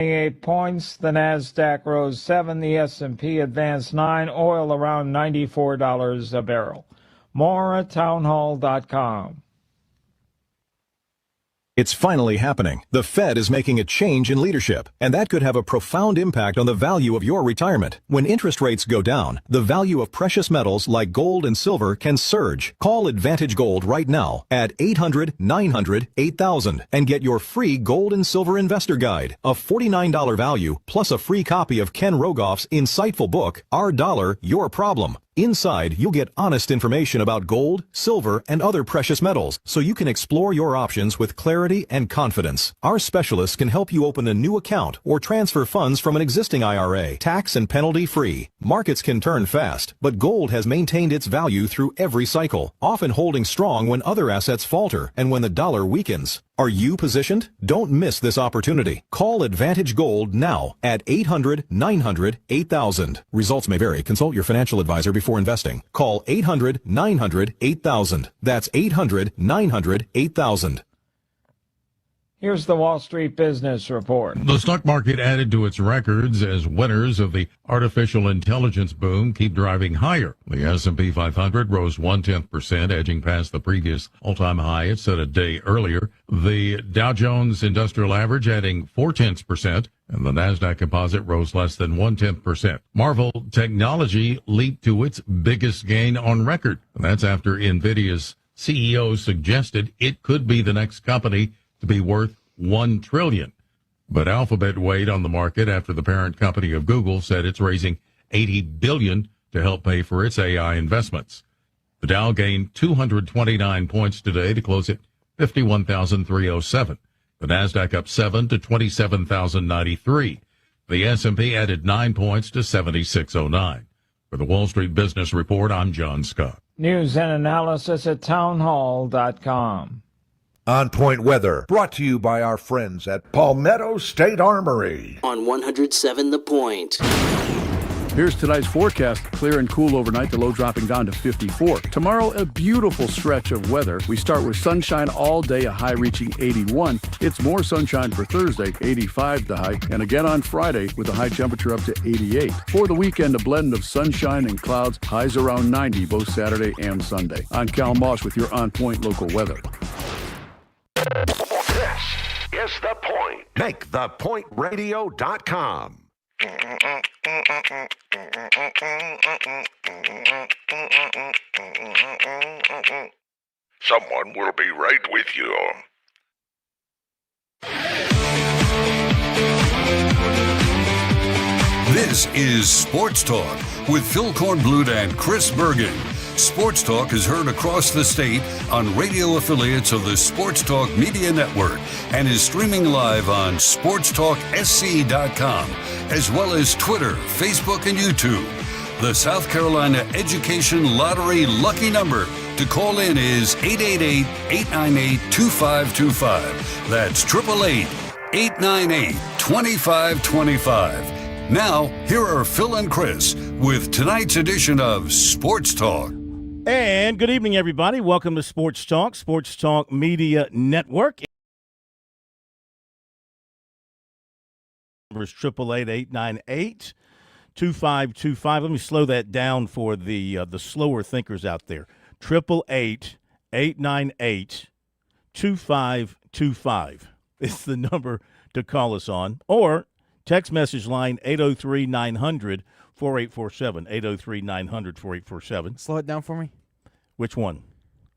8 points. The Nasdaq rose 7. The S&P advanced 9. Oil around $94 a barrel. More at townhall.com. It's finally happening. The Fed is making a change in leadership, and that could have a profound impact on the value of your retirement. When interest rates go down, the value of precious metals like gold and silver can surge. Call Advantage Gold right now at 800-900-8000 and get your free gold and silver investor guide, a $49 value, plus a free copy of Ken Rogoff's insightful book, Our Dollar, Your Problem. Inside, you'll get honest information about gold, silver, and other precious metals, so you can explore your options with clarity and confidence. Our specialists can help you open a new account or transfer funds from an existing IRA, tax and penalty free. Markets can turn fast, but gold has maintained its value through every cycle, often holding strong when other assets falter and when the dollar weakens. Are you positioned? Don't miss this opportunity. Call Advantage Gold now at 800-900-8000. Results may vary. Consult your financial advisor before investing. Call 800-900-8000. That's 800-900-8000. Here's the Wall Street Business Report. The stock market added to its records as winners of the artificial intelligence boom keep driving higher. The S&P 500 rose 0.1%, edging past the previous all-time high it set a day earlier. The Dow Jones Industrial Average adding 0.4%, and the Nasdaq Composite rose less than 0.1%. Marvel Technology leaped to its biggest gain on record. That's after NVIDIA's CEO suggested it could be the next company to be worth $1 trillion. But Alphabet weighed on the market after the parent company of Google said it's raising $80 billion to help pay for its AI investments. The Dow gained 229 points today to close at 51,307. The Nasdaq up 7 to 27,093. The S&P added 9 points to 7609. For the Wall Street Business Report, I'm John Scott. News and analysis at townhall.com. On Point Weather, brought to you by our friends at Palmetto State Armory. On 107 The Point. Here's tonight's forecast. Clear and cool overnight, the low dropping down to 54. Tomorrow, a beautiful stretch of weather. We start with sunshine all day, a high reaching 81. It's more sunshine for Thursday, 85 the high. And again on Friday with a high temperature up to 88. For the weekend, a blend of sunshine and clouds, highs around 90 both Saturday and Sunday. I'm Cal Moss with your On Point local weather. This is The Point. Make thepointradio.com. Someone will be right with you. This is Sports Talk with Phil Kornblut and Chris Bergen. Sports Talk is heard across the state on radio affiliates of the Sports Talk Media Network and is streaming live on SportsTalkSC.com, as well as Twitter, Facebook, and YouTube. The South Carolina Education Lottery lucky number to call in is 888-898-2525. That's 888-898-2525. Now, here are Phil and Chris with tonight's edition of Sports Talk. And good evening, everybody. Welcome to Sports Talk Media Network. Number is 888-898-2525. Let me slow that down for the slower thinkers out there. 888-898-2525 is the number to call us on. Or text message line 803-900-4847, 803-900-4847. Slow it down for me. Which one?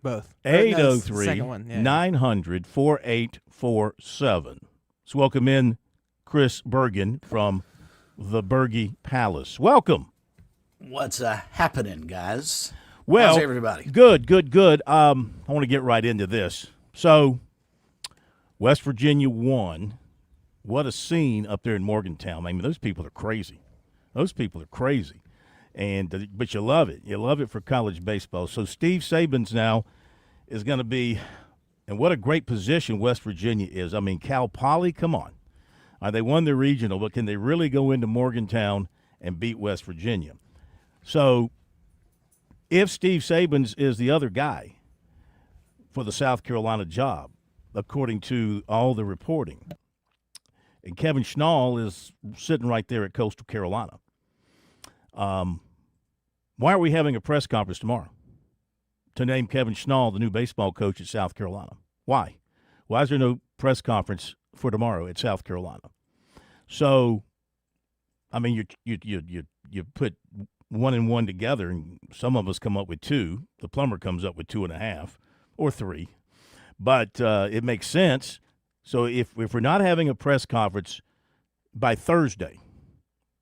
Both. 803-900-4847. Let's welcome in Chris Bergen from the Bergie Palace. Welcome. What's happening, guys? Well, how's everybody? Good. I want to get right into this. So, West Virginia won. What a scene up there in Morgantown. I mean, those people are crazy. And but you love it. You love it for college baseball. So Steve Saban's now is going to be – and what a great position West Virginia is. I mean, Cal Poly, come on. They won the regional, but can they really go into Morgantown and beat West Virginia? So if Steve Saban's is the other guy for the South Carolina job, according to all the reporting, And Kevin Schnall is sitting right there at Coastal Carolina. Why are we having a press conference tomorrow to name Kevin Schnall the new baseball coach at South Carolina? Why? Why is there no press conference for tomorrow at South Carolina? So, I mean, you put 1 and 1 together, and some of us come up with 2. The plumber comes up with 2.5 or 3. But it makes sense. So if we're not having a press conference by Thursday,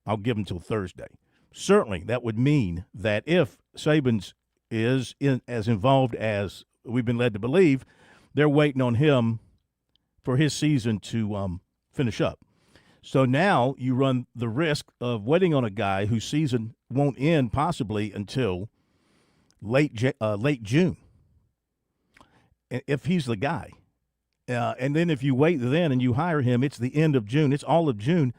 I'll give them till Thursday. Certainly, that would mean that if Saban's is as involved as we've been led to believe, they're waiting on him for his season to finish up. So now you run the risk of waiting on a guy whose season won't end possibly until late June, if he's the guy. And then if you wait then and you hire him, it's the end of June. It's all of June,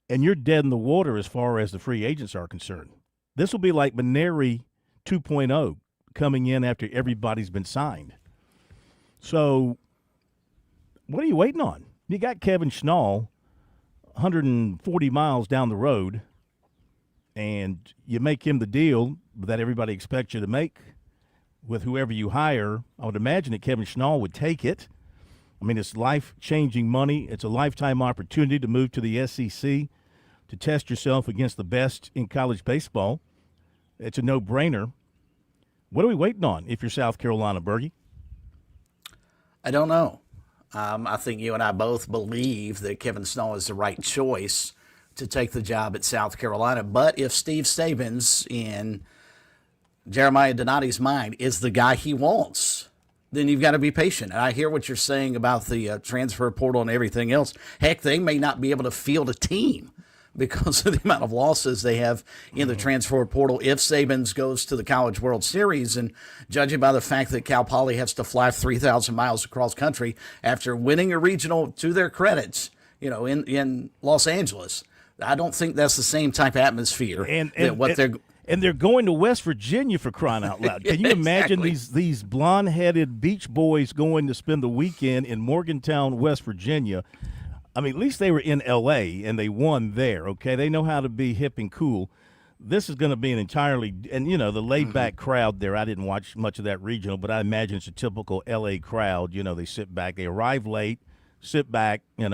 and you're dead in the water as far as the free agents are concerned. This will be like Maneri 2.0 coming in after everybody's been signed. So what are you waiting on? You got Kevin Schnall 140 miles down the road, and you make him the deal that everybody expects you to make with whoever you hire. I would imagine that Kevin Schnall would take it. I mean, it's life-changing money. It's a lifetime opportunity to move to the SEC, to test yourself against the best in college baseball. It's a no-brainer. What are we waiting on if you're South Carolina, Bergie? I don't know. I think you and I both believe that Kevin Schnall is the right choice to take the job at South Carolina. But if Steve Sabans, in Jeremiah Donati's mind, is the guy he wants, then you've got to be patient. And I hear what you're saying about the transfer portal and everything else. Heck, they may not be able to field a team because of the amount of losses they have in the transfer portal if Sabans goes to the College World Series. And judging by the fact that Cal Poly has to fly 3,000 miles across country after winning a regional, to their credits, in Los Angeles, I don't think that's the same type of atmosphere. And they're going to West Virginia, for crying out loud. Can you imagine these blonde-headed beach boys going to spend the weekend in Morgantown, West Virginia? I mean, at least they were in L.A. and they won there, okay? They know how to be hip and cool. This is going to be an entirely – and, the laid-back crowd there, I didn't watch much of that regional, but I imagine it's a typical L.A. crowd. They sit back. They arrive late, sit back, and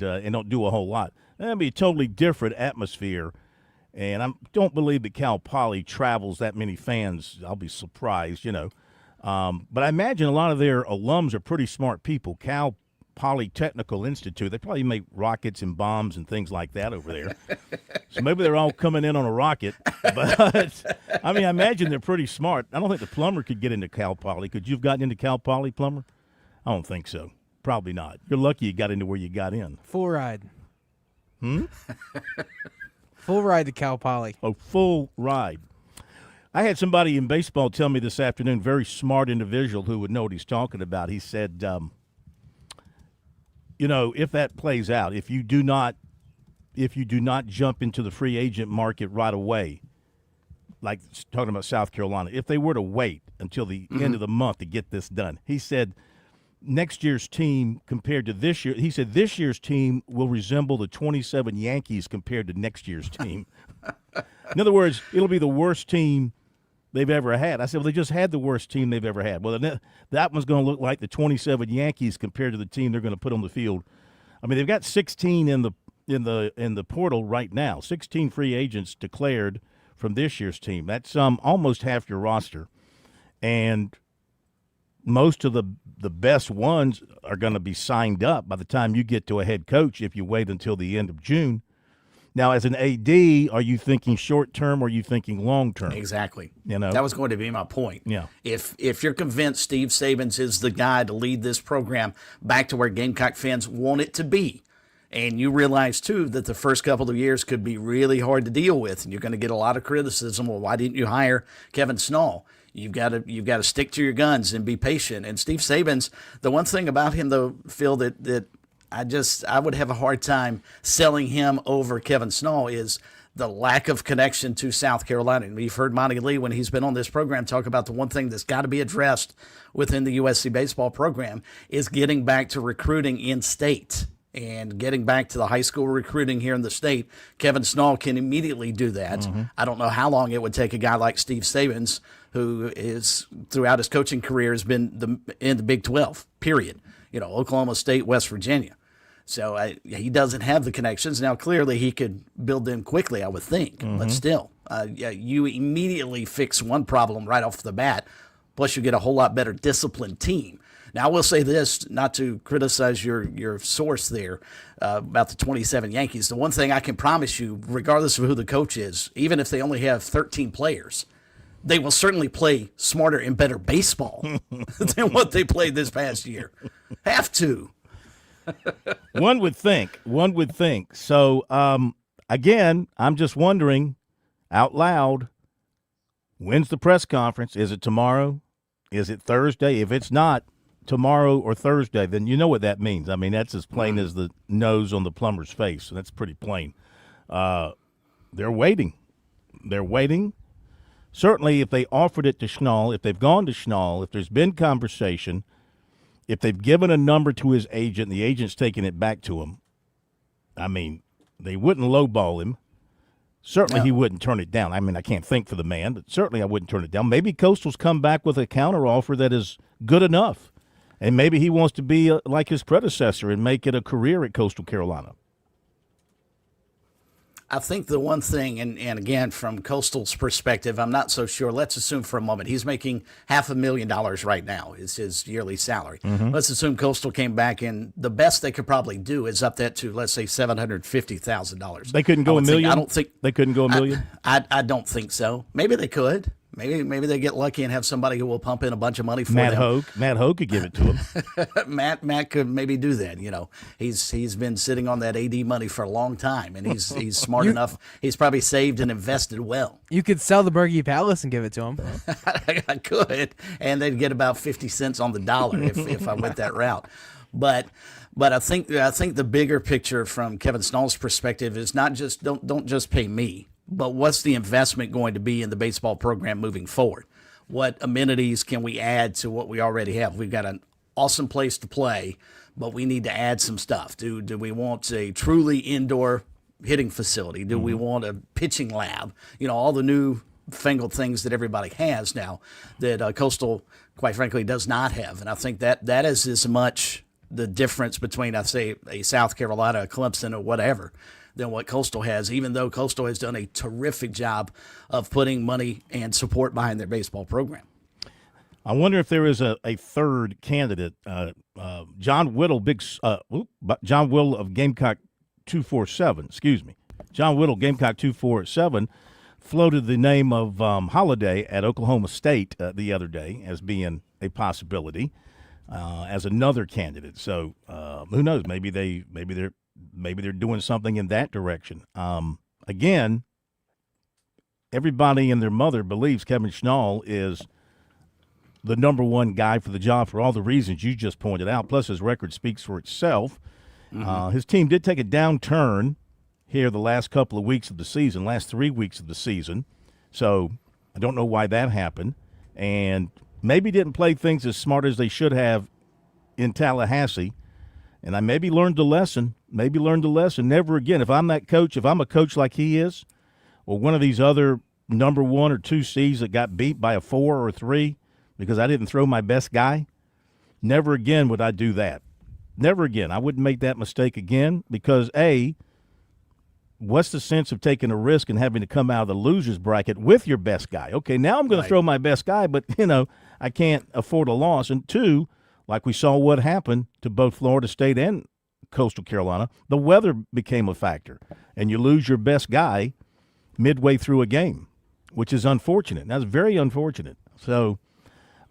don't do a whole lot. That'll be a totally different atmosphere. And I don't believe that Cal Poly travels that many fans. I'll be surprised, But I imagine a lot of their alums are pretty smart people. Cal Polytechnical Institute, they probably make rockets and bombs and things like that over there. So maybe they're all coming in on a rocket. But, I imagine they're pretty smart. I don't think the plumber could get into Cal Poly. Could you have gotten into Cal Poly, plumber? I don't think so. Probably not. You're lucky you got into where you got in. Full ride. Full ride to Cal Poly. Oh, full ride. I had somebody in baseball tell me this afternoon, very smart individual who would know what he's talking about. He said, if that plays out, if you do not jump into the free agent market right away, like talking about South Carolina, if they were to wait until the end of the month to get this done, he said next year's team compared to this year, he said this year's team will resemble the 27 Yankees compared to next year's team. In other words, it'll be the worst team they've ever had. I said, well, they just had the worst team they've ever had. Well, that one's going to look like the 27 Yankees compared to the team they're going to put on the field. I mean, they've got 16 in the portal right now. 16 free agents declared from this year's team. That's almost half your roster, and most of the best ones are going to be signed up by the time you get to a head coach if you wait until the end of June. Now, as an AD, are you thinking short-term or are you thinking long-term? Exactly. That was going to be my point. Yeah. If you're convinced Steve Sabans is the guy to lead this program back to where Gamecock fans want it to be, and you realize, too, that the first couple of years could be really hard to deal with, and you're going to get a lot of criticism, well, why didn't you hire Kevin Schnall? You've got to stick to your guns and be patient. And Steve Sabans, the one thing about him, though, Phil, that I would have a hard time selling him over Kevin Schnall is the lack of connection to South Carolina. And we've heard Monty Lee, when he's been on this program, talk about the one thing that's got to be addressed within the USC baseball program is getting back to recruiting in state. and getting back to the high school recruiting here in the state, Kevin Snall can immediately do that. I don't know how long it would take a guy like Steve Sabins, who is throughout his coaching career has been in the Big 12, period. Oklahoma State, West Virginia. So he doesn't have the connections. Now, clearly he could build them quickly, I would think. But still, you immediately fix one problem right off the bat, plus you get a whole lot better disciplined team. Now, I will say this, not to criticize your source there about the 27 Yankees. The one thing I can promise you, regardless of who the coach is, even if they only have 13 players, they will certainly play smarter and better baseball than what they played this past year. Have to. One would think. So, again, I'm just wondering out loud, when's the press conference? Is it tomorrow? Is it Thursday? If it's not tomorrow or Thursday, then you know what that means. I mean, that's as plain as the nose on the plumber's face. So that's pretty plain. They're waiting. Certainly, if they offered it to Schnall, if they've gone to Schnall, if there's been conversation, if they've given a number to his agent and the agent's taking it back to him, I mean, they wouldn't lowball him. Certainly, he wouldn't turn it down. I mean, I can't think for the man, but certainly I wouldn't turn it down. Maybe Coastal's come back with a counteroffer that is good enough, and maybe he wants to be like his predecessor and make it a career at Coastal Carolina. I think the one thing, and again, from Coastal's perspective, I'm not so sure. Let's assume for a moment he's making $500,000 right now is his yearly salary. Let's assume Coastal came back, and the best they could probably do is up that to, let's say, $750,000. They couldn't go a million? I don't think they couldn't go a million? I don't think so. Maybe they could. Maybe they get lucky and have somebody who will pump in a bunch of money for them. Matt Hogue could give it to him. Matt could maybe do that. He's been sitting on that AD money for a long time, and he's smart enough. He's probably saved and invested well. You could sell the Bergie Palace and give it to him. I could, and they'd get about 50 cents on the dollar if I went that route. But I think the bigger picture from Kevin Snall's perspective is not just don't just pay me. But what's the investment going to be in the baseball program moving forward? What amenities can we add to what we already have? We've got an awesome place to play, but we need to add some stuff. Do we want a truly indoor hitting facility? Do we want a pitching lab? All the new fangled things that everybody has now that Coastal, quite frankly, does not have. And I think that is as much the difference between, I say, a South Carolina, a Clemson, or whatever, than what Coastal has, even though Coastal has done a terrific job of putting money and support behind their baseball program. I wonder if there is a third candidate. John Whittle, John Whittle of Gamecock 247, excuse me. John Whittle, Gamecock 247, floated the name of Holiday at Oklahoma State the other day as being a possibility as another candidate. So who knows? Maybe they're doing something in that direction. Again, everybody and their mother believes Kevin Schnall is the number one guy for the job for all the reasons you just pointed out. Plus, his record speaks for itself. His team did take a downturn here the last couple of weeks of the season, last 3 weeks of the season. So I don't know why that happened. And maybe didn't play things as smart as they should have in Tallahassee. And I maybe learned the lesson. Never again. If I'm that coach, if I'm a coach like he is, or one of these other number 1 or 2 seeds that got beat by a 4 or 3 because I didn't throw my best guy, never again would I do that. Never again. I wouldn't make that mistake again because, A, what's the sense of taking a risk and having to come out of the loser's bracket with your best guy? Okay, now I'm going to throw my best guy, but, I can't afford a loss. And 2, like we saw what happened to both Florida State and Coastal Carolina, the weather became a factor, and you lose your best guy midway through a game, which is unfortunate. That's very unfortunate. So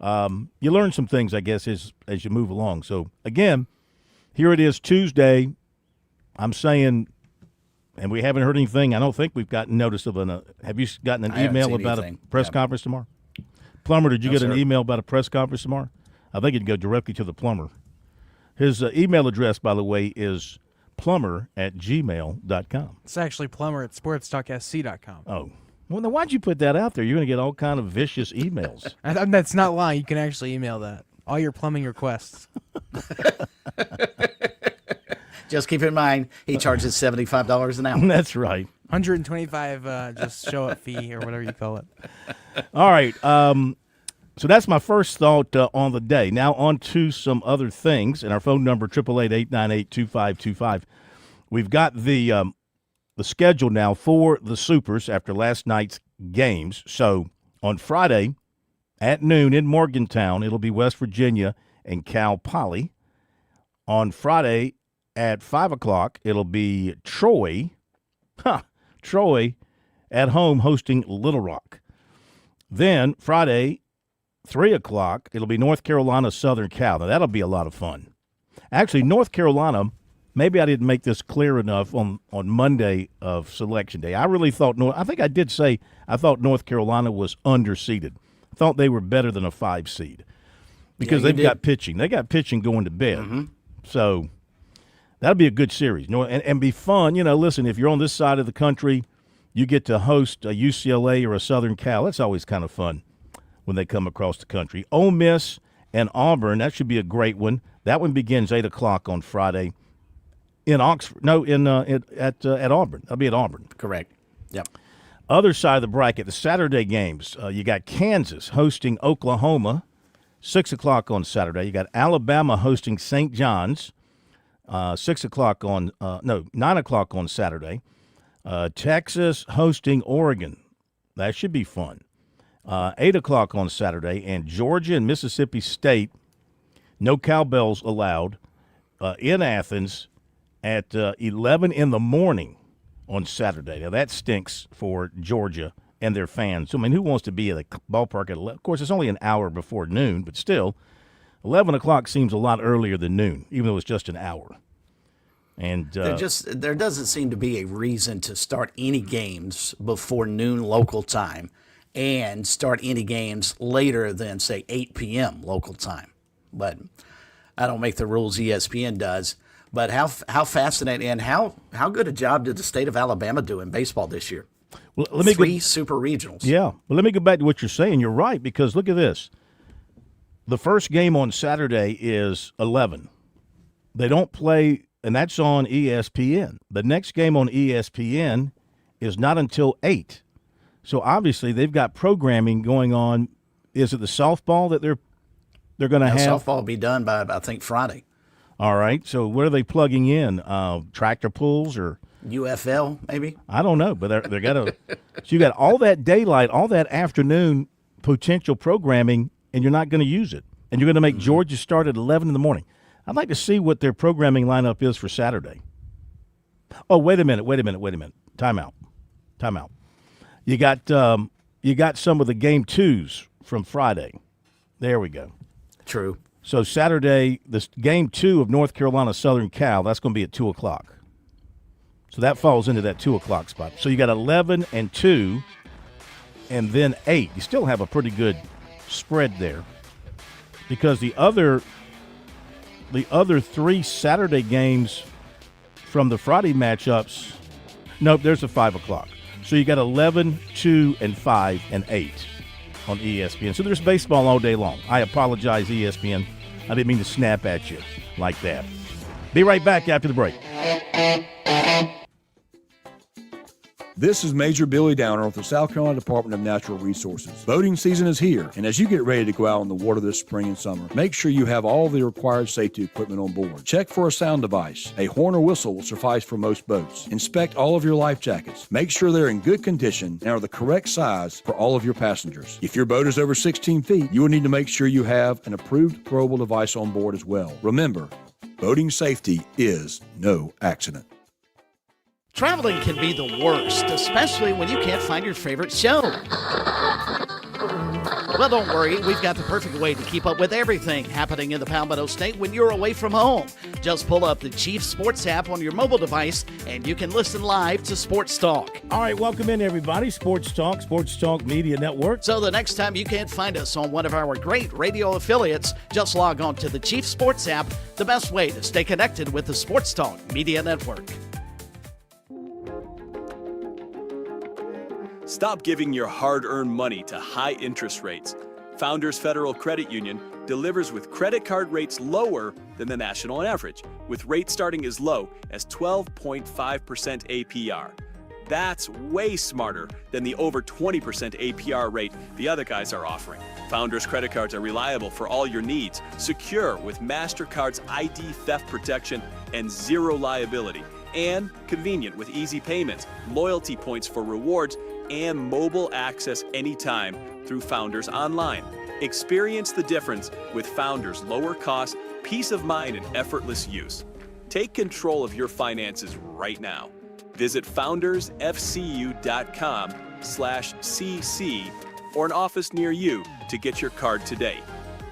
you learn some things, I guess, as you move along. So, again, here it is Tuesday. I'm saying, and we haven't heard anything. I don't think we've gotten notice of have you gotten an email about a press conference tomorrow? Plumber, did you get an email about a press conference tomorrow? I think it'd go directly to the plumber. His email address, by the way, is plumber@gmail.com. It's actually plumber@sportstalksc.com. Oh. Well, then why'd you put that out there? You're going to get all kind of vicious emails. That's not lying. You can actually email that. All your plumbing requests. Just keep in mind, he charges $75 an hour. That's right. 125 just show up fee or whatever you call it. All right. So that's my first thought on the day. Now on to some other things. And our phone number, 888-898-2525. We've got the schedule now for the Supers after last night's games. So on Friday at noon in Morgantown, it'll be West Virginia and Cal Poly. On Friday at 5 o'clock, it'll be Troy at home hosting Little Rock. Then Friday, 3 o'clock, it'll be North Carolina, Southern Cal. Now, that'll be a lot of fun. Actually, North Carolina, maybe I didn't make this clear enough on Monday of Selection Day. I really thought I think I did say I thought North Carolina was underseeded. I thought they were better than a 5 seed because they've got pitching. They got pitching going to bed. Mm-hmm. So that'll be a good series. And be fun. Listen, if you're on this side of the country, you get to host a UCLA or a Southern Cal. That's always kind of fun when they come across the country. Ole Miss and Auburn, that should be a great one. That one begins 8 o'clock on Friday in Oxford. No, at Auburn. That'll be at Auburn. Correct. Yep. Other side of the bracket, the Saturday games. You got Kansas hosting Oklahoma, 6 o'clock on Saturday. You got Alabama hosting St. John's, 9 o'clock on Saturday. Texas hosting Oregon. That should be fun. 8 o'clock on Saturday. And Georgia and Mississippi State, no cowbells allowed, in Athens at 11 in the morning on Saturday. Now, that stinks for Georgia and their fans. I mean, who wants to be at the ballpark at 11? Of course, it's only an hour before noon, but still, 11 o'clock seems a lot earlier than noon, even though it's just an hour. And there doesn't seem to be a reason to start any games before noon local time and start any games later than, say, 8 p.m. local time. But I don't make the rules, ESPN does. But how fascinating and how good a job did the state of Alabama do in baseball this year? Well, Three super regionals. Yeah. Well, let me go back to what you're saying. You're right, because look at this. The first game on Saturday is 11. They don't play, and that's on ESPN. The next game on ESPN is not until 8. So obviously they've got programming going on. Is it the softball that they're going to have? Softball will be done by, I think, Friday. All right. So what are they plugging in? Tractor pulls or UFL maybe? I don't know, but they're got to. So you got all that daylight, all that afternoon potential programming, and you're not going to use it. And you're going to make Georgia start at 11 in the morning. I'd like to see what their programming lineup is for Saturday. Oh, wait a minute. Time out. You got some of the game twos from Friday. There we go. True. So Saturday, this game 2 of North Carolina Southern Cal, that's going to be at 2 o'clock. So that falls into that 2 o'clock spot. So you got 11 and 2, and then 8. You still have a pretty good spread there, because the other 3 Saturday games from the Friday matchups, nope, there's a 5 o'clock. So you got 11, 2, and 5, and 8 on ESPN. So there's baseball all day long. I apologize, ESPN. I didn't mean to snap at you like that. Be right back after the break. This is Major Billy Downer with the South Carolina Department of Natural Resources. Boating season is here, and as you get ready to go out on the water this spring and summer, make sure you have all the required safety equipment on board. Check for a sound device. A horn or whistle will suffice for most boats. Inspect all of your life jackets. Make sure they're in good condition and are the correct size for all of your passengers. If your boat is over 16 feet, you will need to make sure you have an approved throwable device on board as well. Remember, boating safety is no accident. Traveling can be the worst, especially when you can't find your favorite show. Well, don't worry. We've got the perfect way to keep up with everything happening in the Palmetto State when you're away from home. Just pull up the Chief Sports app on your mobile device, and you can listen live to Sports Talk. All right, welcome in, everybody. Sports Talk Media Network. So the next time you can't find us on one of our great radio affiliates, just log on to the Chief Sports app, the best way to stay connected with the Sports Talk Media Network. Stop giving your hard-earned money to high interest rates. Founders Federal Credit Union delivers with credit card rates lower than the national average, with rates starting as low as 12.5% APR. That's way smarter than the over 20% APR rate the other guys are offering. Founders credit cards are reliable for all your needs, secure with MasterCard's ID theft protection and zero liability, and convenient with easy payments, loyalty points for rewards, and mobile access anytime through Founders Online. Experience the difference with Founders' lower cost, peace of mind, and effortless use. Take control of your finances right now. Visit foundersfcu.com/cc or an office near you to get your card today.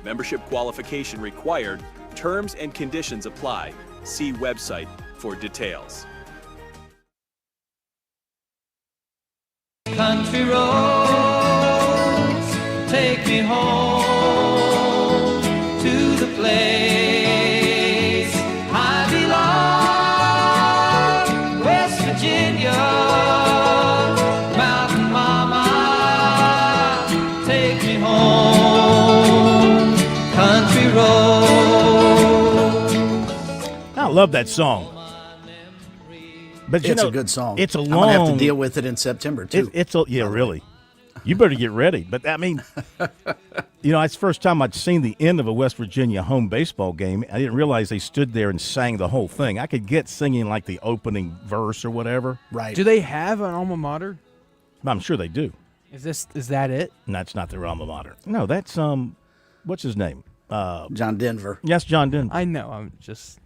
Membership qualification required. Terms and conditions apply. See website for details. Country roads take me home to the place I belong, West Virginia, Mountain Mama, take me home, country roads. I love that song. But It's a good song. It's a long. I'm gonna have to deal with it in September too. Really. You better get ready. But I mean, it's the first time I'd seen the end of a West Virginia home baseball game. I didn't realize they stood there and sang the whole thing. I could get singing like the opening verse or whatever. Right. Do they have an alma mater? I'm sure they do. Is that it? And that's not their alma mater. No, that's what's his name? John Denver. Yes, John Denver. I know. I'm just.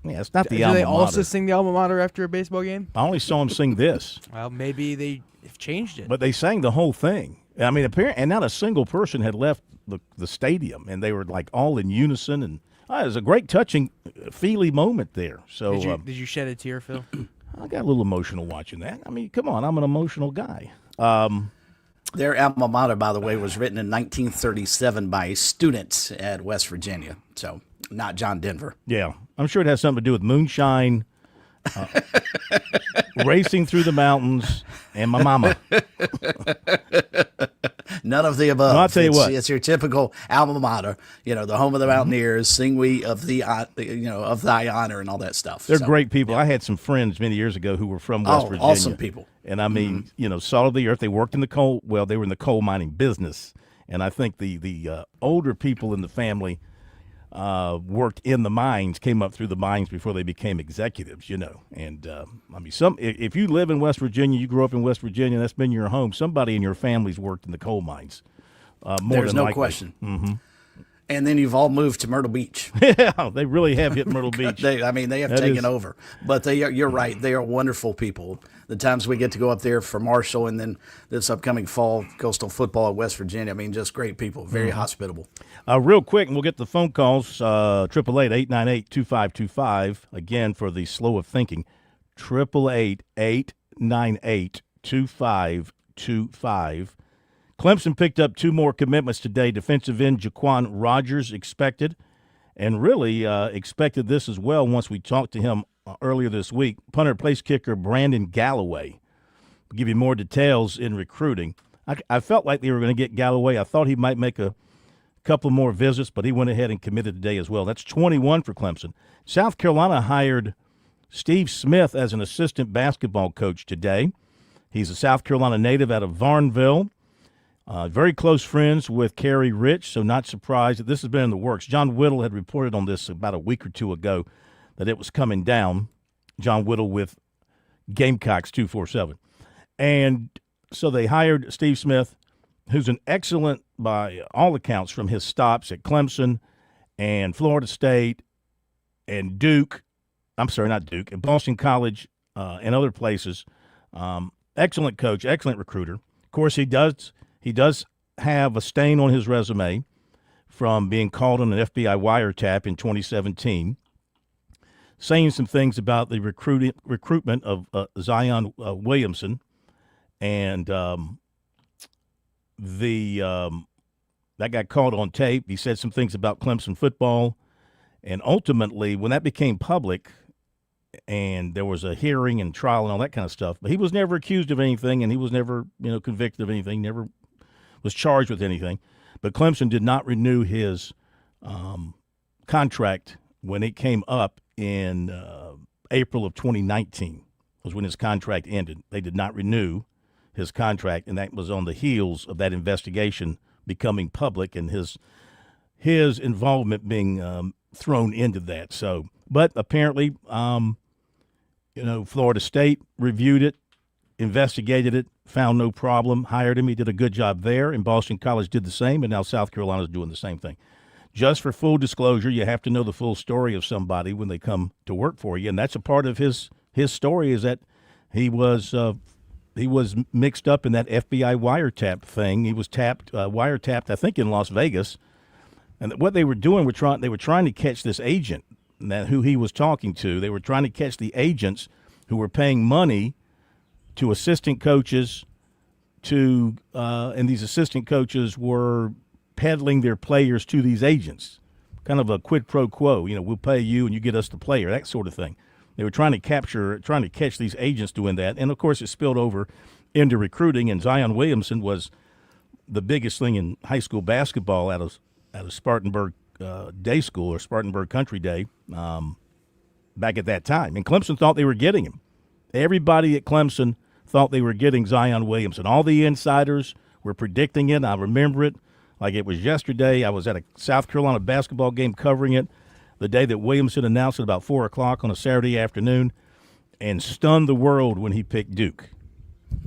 Yeah, it's not the do alma they mater. also sing the alma mater after a baseball game? I only saw him sing this. Well, maybe they've changed it. But they sang the whole thing. I mean, apparently, and not a single person had left the stadium, and they were like all in unison. And it was a great, touching, feely moment there. So, did you shed a tear, Phil? I got a little emotional watching that. I mean, come on, I'm an emotional guy. Their alma mater, by the way, was written in 1937 by students at West Virginia. So, not John Denver. Yeah, I'm sure it has something to do with moonshine, racing through the mountains, and my mama. None of the above. Well, I'll tell you what. It's your typical alma mater. The home of the Mountaineers. Sing we of the of thy honor and all that stuff. They're great people. Yeah. I had some friends many years ago who were from West Virginia. Awesome people. And I mean, salt of the earth. They worked in the coal. Well, they were in the coal mining business, and I think the older people in the family worked in the mines, came up through the mines before they became executives, And I mean, if you live in West Virginia, you grew up in West Virginia, that's been your home, somebody in your family's worked in the coal mines. There's no question. Mm-hmm. And then you've all moved to Myrtle Beach. Yeah, they really have hit Myrtle Beach. They have taken over. But you're right. They are wonderful people. The times we get to go up there for Marshall and then this upcoming fall, Coastal Football at West Virginia, I mean, just great people, very hospitable. Real quick, and we'll get the phone calls, 888-898-2525, again, for the slow of thinking, 888-898-2525. Clemson picked up 2 more commitments today. Defensive end Jaquan Rogers expected, and really expected this as well once we talked to him earlier this week. Punter place kicker Brandon Galloway. I'll give you more details in recruiting. I felt like they were going to get Galloway. I thought he might make a couple more visits, but he went ahead and committed today as well. That's 21 for Clemson. South Carolina hired Steve Smith as an assistant basketball coach today. He's a South Carolina native out of Varnville. Very close friends with Kerry Rich, so not surprised that this has been in the works. John Whittle had reported on this about a week or two ago that it was coming down. John Whittle with Gamecocks 247. And so they hired Steve Smith, who's an excellent, by all accounts, from his stops at Clemson and Florida State and Duke. I'm sorry, not Duke, at Boston College and other places. Excellent coach, excellent recruiter. Of course, he does have a stain on his resume from being called on an FBI wiretap in 2017, saying some things about the recruitment of Zion Williamson, and that got caught on tape. He said some things about Clemson football, and ultimately, when that became public, and there was a hearing and trial and all that kind of stuff, but he was never accused of anything, and he was never, convicted of anything, never was charged with anything. But Clemson did not renew his contract when it came up in April of 2019 was when his contract ended. They did not renew his contract, and that was on the heels of that investigation becoming public and his involvement being thrown into that. So, but apparently, Florida State reviewed it, investigated it, found no problem, hired him. He did a good job there, and Boston College did the same, and now South Carolina is doing the same thing. Just for full disclosure, you have to know the full story of somebody when they come to work for you, and that's a part of his story is that he was mixed up in that FBI wiretap thing. He was wiretapped, I think, in Las Vegas, and what they were doing they were trying to catch this agent, who he was talking to. They were trying to catch the agents who were paying money to assistant coaches and these assistant coaches were peddling their players to these agents, kind of a quid pro quo. We'll pay you and you get us the player, that sort of thing. They were trying to catch these agents doing that, and of course it spilled over into recruiting. And Zion Williamson was the biggest thing in high school basketball out of Spartanburg Day School or Spartanburg Country Day back at that time. And Clemson thought they were getting him. Everybody at Clemson thought they were getting Zion Williamson. All the insiders were predicting it. I remember it like it was yesterday. I was at a South Carolina basketball game covering it the day that Williamson announced it about 4 o'clock on a Saturday afternoon, and stunned the world when he picked Duke,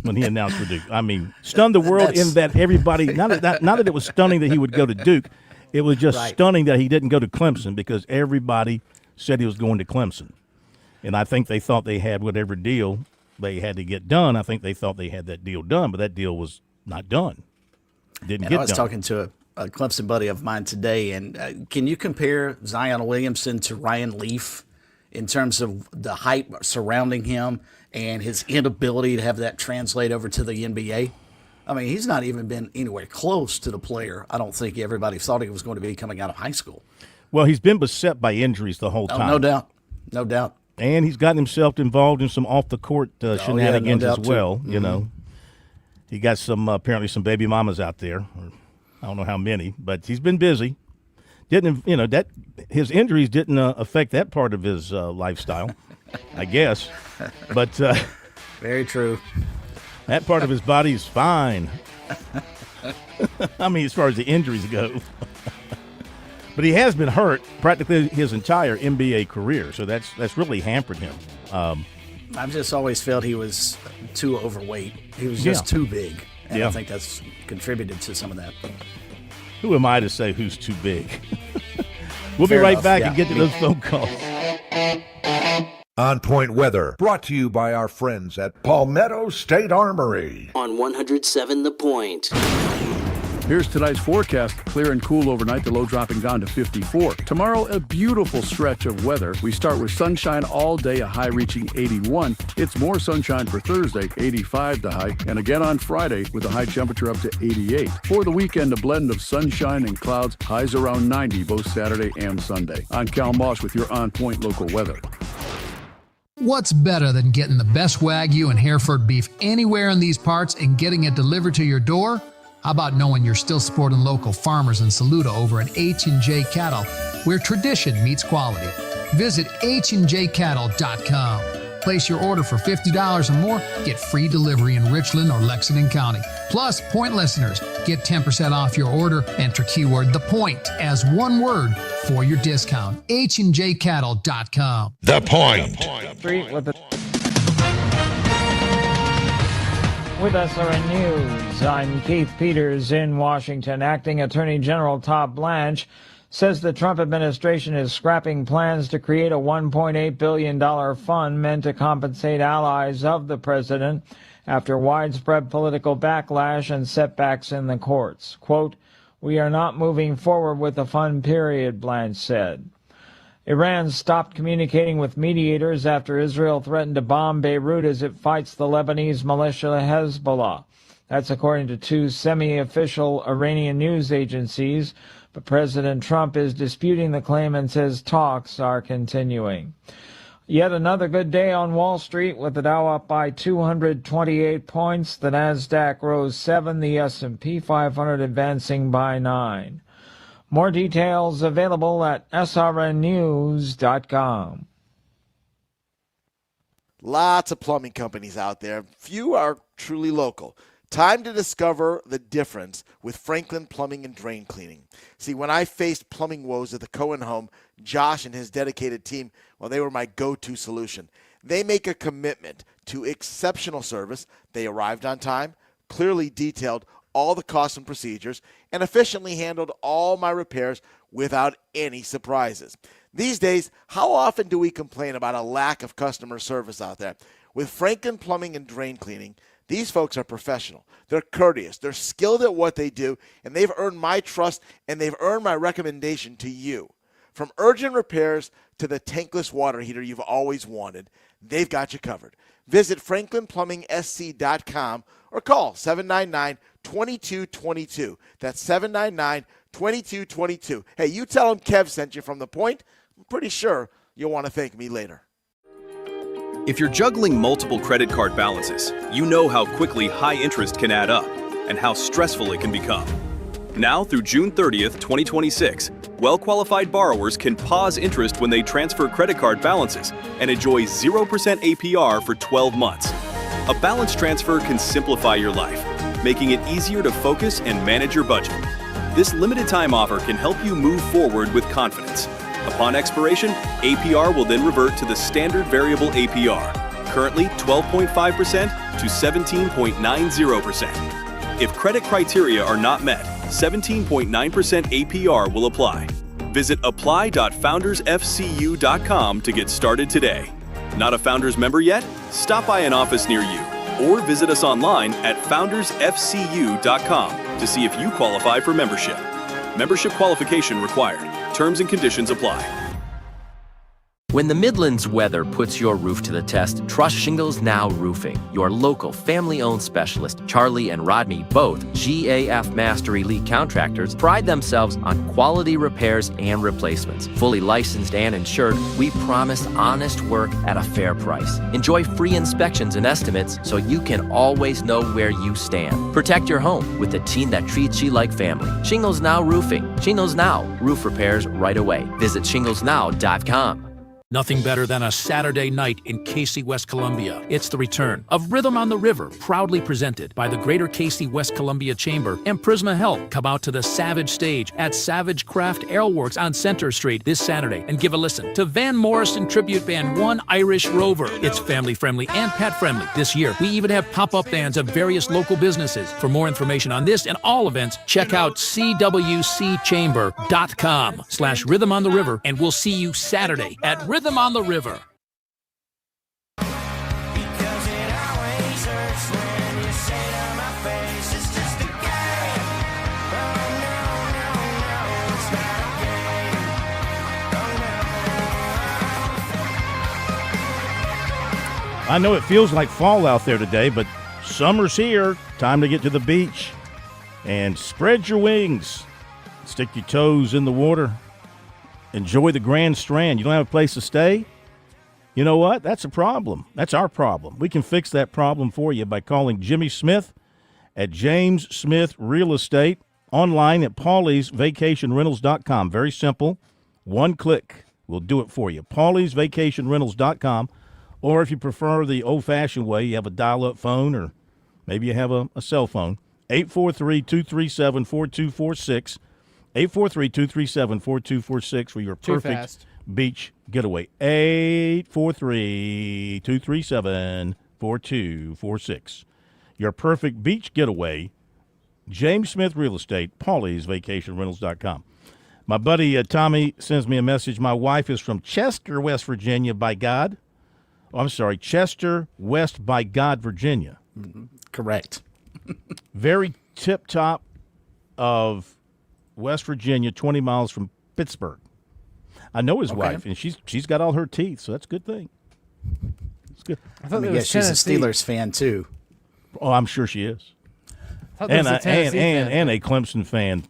when he announced for Duke. I mean, stunned the world in that everybody, not that it was stunning that he would go to Duke, it was just stunning that he didn't go to Clemson because everybody said he was going to Clemson. And I think they thought they had whatever deal they had to get done. I think they thought they had that deal done, but that deal was not done. Didn't get done. I was talking to a Clemson buddy of mine today, and can you compare Zion Williamson to Ryan Leaf in terms of the hype surrounding him and his inability to have that translate over to the NBA? I mean, he's not even been anywhere close to the player I don't think everybody thought he was going to be coming out of high school. Well, he's been beset by injuries the whole time. No doubt. No doubt. And he's gotten himself involved in some off-the-court shenanigans as well. Mm-hmm. He got apparently some baby mamas out there. I don't know how many, but he's been busy. His injuries didn't affect that part of his lifestyle, I guess. But very true. That part of his body is fine. I mean, as far as the injuries go. But he has been hurt practically his entire NBA career, so that's really hampered him. I've just always felt he was too overweight. He was just too big, and I think that's contributed to some of that. Who am I to say who's too big? We'll be right back and get to those phone calls. On Point Weather, brought to you by our friends at Palmetto State Armory. On 107 The Point. Here's tonight's forecast. Clear and cool overnight, the low dropping down to 54. Tomorrow, a beautiful stretch of weather. We start with sunshine all day, a high reaching 81. It's more sunshine for Thursday, 85 the high. And again on Friday with a high temperature up to 88. For the weekend, a blend of sunshine and clouds, highs around 90 both Saturday and Sunday. I'm Cal Moss with your On Point local weather. What's better than getting the best Wagyu and Hereford beef anywhere in these parts and getting it delivered to your door? How about knowing you're still supporting local farmers in Saluda over at H&J Cattle, where tradition meets quality? Visit HandJCattle.com. Place your order for $50 or more, get free delivery in Richland or Lexington County. Plus, Point listeners get 10% off your order. Enter keyword The Point as one word for your discount. HandJCattle.com. The Point. Street with SRN News, I'm Keith Peters in Washington. Acting Attorney General Todd Blanche says the Trump administration is scrapping plans to create a $1.8 billion fund meant to compensate allies of the president after widespread political backlash and setbacks in the courts. Quote, "We are not moving forward with the fund, period," Blanche said. Iran stopped communicating with mediators after Israel threatened to bomb Beirut as it fights the Lebanese militia Hezbollah. That's according to two semi-official Iranian news agencies, but President Trump is disputing the claim and says talks are continuing. Yet another good day on Wall Street with the Dow up by 228 points, the Nasdaq rose 7, the S&P 500 advancing by 9. More details available at srnnews.com. Lots of plumbing companies out there. Few are truly local. Time to discover the difference with Franklin Plumbing and Drain Cleaning. See, when I faced plumbing woes at the Cohen home, Josh and his dedicated team, well, they were my go-to solution. They make a commitment to exceptional service. They arrived on time, clearly detailed all the costs and procedures, and efficiently handled all my repairs without any surprises. These days, how often do we complain about a lack of customer service out there? With Franklin Plumbing and Drain Cleaning, these folks are professional. They're courteous. They're skilled at what they do, and they've earned my trust, and they've earned my recommendation to you. From urgent repairs to the tankless water heater you've always wanted, they've got you covered. Visit franklinplumbing.sc.com or call 799-2222. That's 799-2222. Hey, you tell them Kev sent you from The Point. I'm pretty sure you'll want to thank me later. If you're juggling multiple credit card balances, you know how quickly high interest can add up and how stressful it can become. Now through June 30th, 2026, well-qualified borrowers can pause interest when they transfer credit card balances and enjoy 0% APR for 12 months. A balance transfer can simplify your life, making it easier to focus and manage your budget. This limited time offer can help you move forward with confidence. Upon expiration, APR will then revert to the standard variable APR, currently 12.5% to 17.90%. If credit criteria are not met, 17.9% APR will apply. Visit apply.foundersfcu.com to get started today. Not a Founders member yet? Stop by an office near you or visit us online at foundersfcu.com to see if you qualify for membership. Membership qualification required. Terms and conditions apply. When the Midlands weather puts your roof to the test, trust Shingles Now Roofing. Your local family-owned specialist, Charlie and Rodney, both GAF Master Elite contractors, pride themselves on quality repairs and replacements. Fully licensed and insured, we promise honest work at a fair price. Enjoy free inspections and estimates so you can always know where you stand. Protect your home with a team that treats you like family. Shingles Now Roofing. Shingles Now. Roof repairs right away. Visit shinglesnow.com. Nothing better than a Saturday night in Casey, West Columbia. It's the return of Rhythm on the River, proudly presented by the Greater Casey West Columbia Chamber and Prisma Health. Come out to the Savage stage at Savage Craft Ale Works on Center Street this Saturday and give a listen to Van Morrison tribute band One Irish Rover. It's family friendly and pet friendly. This year, we even have pop-up bands of various local businesses. For more information on this and all events, check out cwcchamber.com/Rhythm on the River, and we'll see you Saturday at Rhythm on the River. I know it feels like fall out there today, but summer's here. Time to get to the beach and spread your wings. Stick your toes in the water. Enjoy the Grand Strand. You don't have a place to stay? You know what? That's a problem. That's our problem. We can fix that problem for you by calling Jimmy Smith at James Smith Real Estate, online at pauliesvacationrentals.com. Very simple. One click will do it for you. pauliesvacationrentals.com. Or if you prefer the old-fashioned way, you have a dial-up phone or maybe you have a cell phone, 843-237-4246. 843-237-4246 for your perfect beach getaway. 843-237-4246. Your perfect beach getaway. James Smith Real Estate, pauliesvacationrentals.com. My buddy Tommy sends me a message. My wife is from Chester, West Virginia, by God. Oh, I'm sorry, Chester, West by God, Virginia. Correct. Very tip-top of West Virginia, 20 miles from Pittsburgh. I know his wife, and she's got all her teeth, so that's a good thing. It's good. I thought she's a Steelers fan too. Oh, I'm sure she is. And a Clemson fan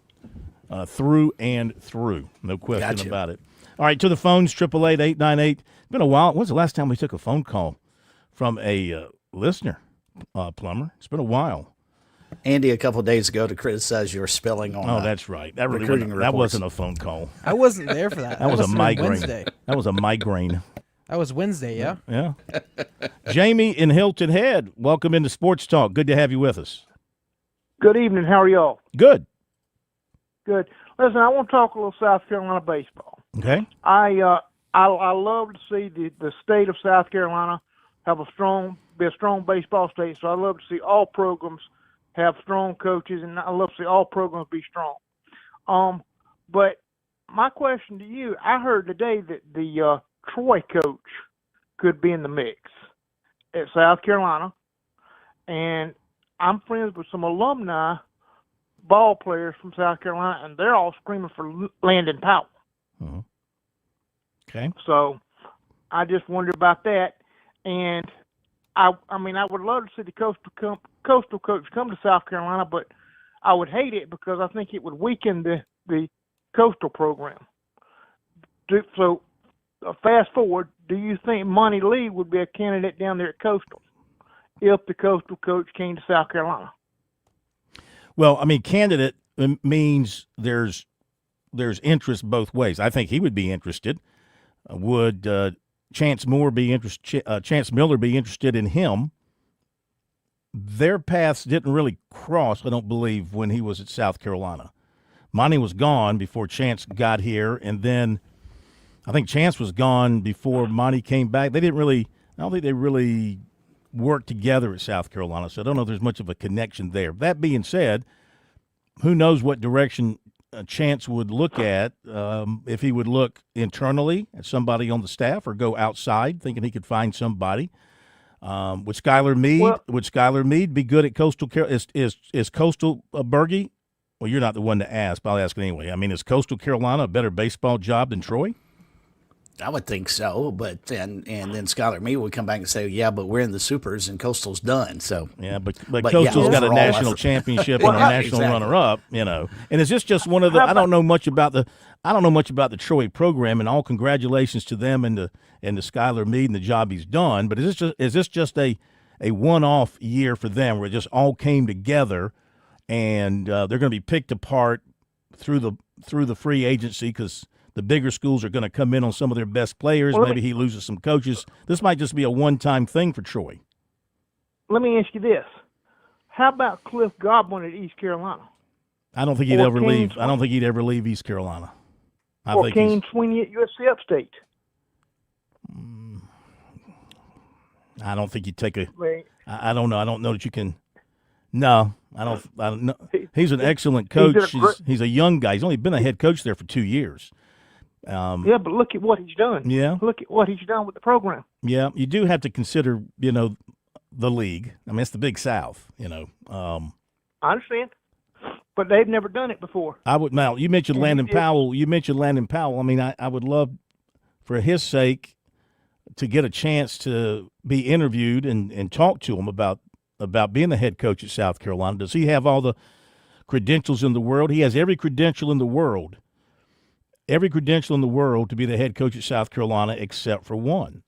through and through. No question about it. All right, to the phones, 888-898. It's been a while. When's the last time we took a phone call from a listener, Plumber? It's been a while. Andy a couple of days ago to criticize your spelling on. Oh, that's right. That really wasn't a phone call. I wasn't there for that. That was a migraine. Wednesday. That was a migraine. That was Wednesday, yeah. Yeah. Jamie in Hilton Head, welcome into Sports Talk. Good to have you with us. Good evening. How are y'all? Good. Good. Listen, I want to talk a little South Carolina baseball. Okay. I love to see the state of South Carolina have be a strong baseball state. So I love to see all programs have strong coaches, and I love to see all programs be strong. But my question to you, I heard today that the Troy coach could be in the mix at South Carolina, and I'm friends with some alumni ball players from South Carolina, and they're all screaming for Landon Powell. Mm-hmm. Okay. So I just wonder about that. And I would love to see the coastal coach come to South Carolina, but I would hate it because I think it would weaken the coastal program. So fast forward, do you think Monty Lee would be a candidate down there at Coastal if the coastal coach came to South Carolina? Well, candidate means there's interest both ways. I think he would be interested. Would Chance Miller be interested in him? Their paths didn't really cross, I don't believe, when he was at South Carolina. Monty was gone before Chance got here, and then I think Chance was gone before Monty came back. I don't think they really worked together at South Carolina, so I don't know if there's much of a connection there. That being said, who knows what direction Chance would look at, if he would look internally at somebody on the staff or go outside thinking he could find somebody. Would Skylar Meade be good at Coastal Carolina? Is Coastal Berge? Well, you're not the one to ask, but I'll ask it anyway. Is Coastal Carolina a better baseball job than Troy? I would think so, but and then Skylar Meade would come back and say, "Yeah, but we're in the supers and Coastal's done." So yeah, but Coastal's got a national championship and a national runner-up, And is this just one of the? I don't know much about the Troy program, and all congratulations to them and to Skylar Meade and the job he's done. But is this just a one-off year for them where it just all came together, and they're going to be picked apart through the free agency because the bigger schools are going to come in on some of their best players. Maybe he loses some coaches. This might just be a one-time thing for Troy. Let me ask you this. How about Cliff Godwin at East Carolina? I don't think he'd ever leave. I don't think he'd ever leave East Carolina. Or Kane Sweeney at USC Upstate. I don't think you'd take a – I don't know. I don't know that you can – no, I don't know. He's an excellent coach. He's a young guy. He's only been a head coach there for 2 years. Yeah, but look at what he's done. Yeah. Look at what he's done with the program. Yeah, you do have to consider, the league. It's the Big South, I understand, but they've never done it before. You mentioned Landon Powell. I would love, for his sake, to get a chance to be interviewed and talk to him about being the head coach at South Carolina. Does he have all the credentials in the world? He has every credential in the world. Every credential in the world to be the head coach at South Carolina except for one,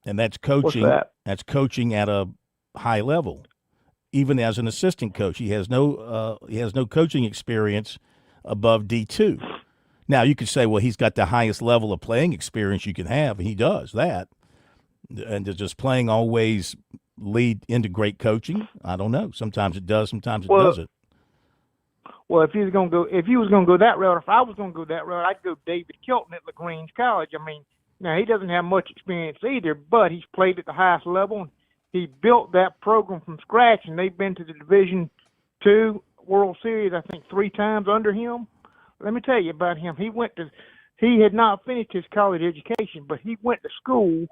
and that's coaching. What's that? That's coaching at a high level, even as an assistant coach. He has no coaching experience above D2. Now you could say, well, he's got the highest level of playing experience you can have, and he does that. And does playing always lead into great coaching? I don't know. Sometimes it does. Sometimes it doesn't. Well, if he was going to go that route, if I was going to go that route, I'd go David Kelton at LaGrange College. Now he doesn't have much experience either, but he's played at the highest level. And he built that program from scratch, and they've been to the Division II World Series, I think, 3 times under him. Let me tell you about him. He had not finished his college education, but he went to school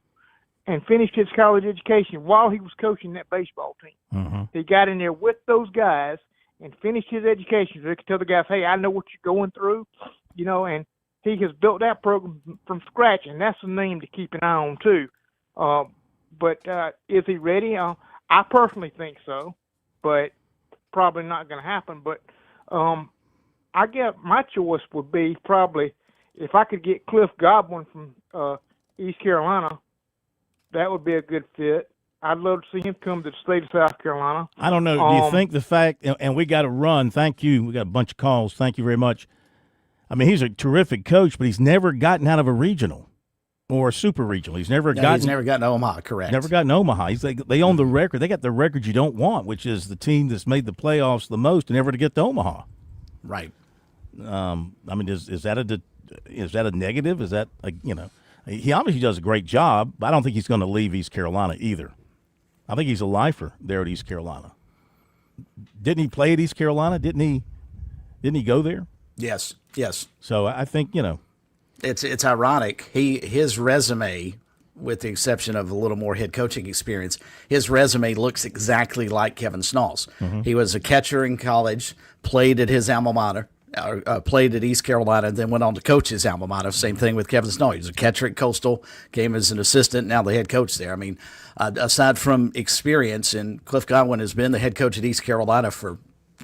and finished his college education while he was coaching that baseball team. Mm-hmm. He got in there with those guys and finished his education so he could tell the guys, hey, I know what you're going through, and he has built that program from scratch, and that's a name to keep an eye on too. But is he ready? I personally think so, but probably not going to happen. But I guess my choice would be probably if I could get Cliff Godwin from East Carolina, that would be a good fit. I'd love to see him come to the state of South Carolina. I don't know. Do you think the fact, and we got to run, thank you, we got a bunch of calls, thank you very much. I mean, he's a terrific coach, but he's never gotten out of a regional or a super regional. He's never gotten to Omaha, correct. Never gotten Omaha. They own the record. They got the record you don't want, which is the team that's made the playoffs the most and never to get to Omaha. Right. I mean, is that a negative? Is that, he obviously does a great job, but I don't think he's going to leave East Carolina either. I think he's a lifer there at East Carolina. Didn't he play at East Carolina? Didn't he go there? Yes. So I think, it's ironic. His resume, with the exception of a little more head coaching experience, his resume looks exactly like Kevin Snall's. Mm-hmm. He was a catcher in college, played at his alma mater, played at East Carolina, and then went on to coach his alma mater. Same thing with Kevin Snall. He was a catcher at Coastal, came as an assistant, now the head coach there. I mean, aside from experience, and Cliff Godwin has been the head coach at East Carolina for,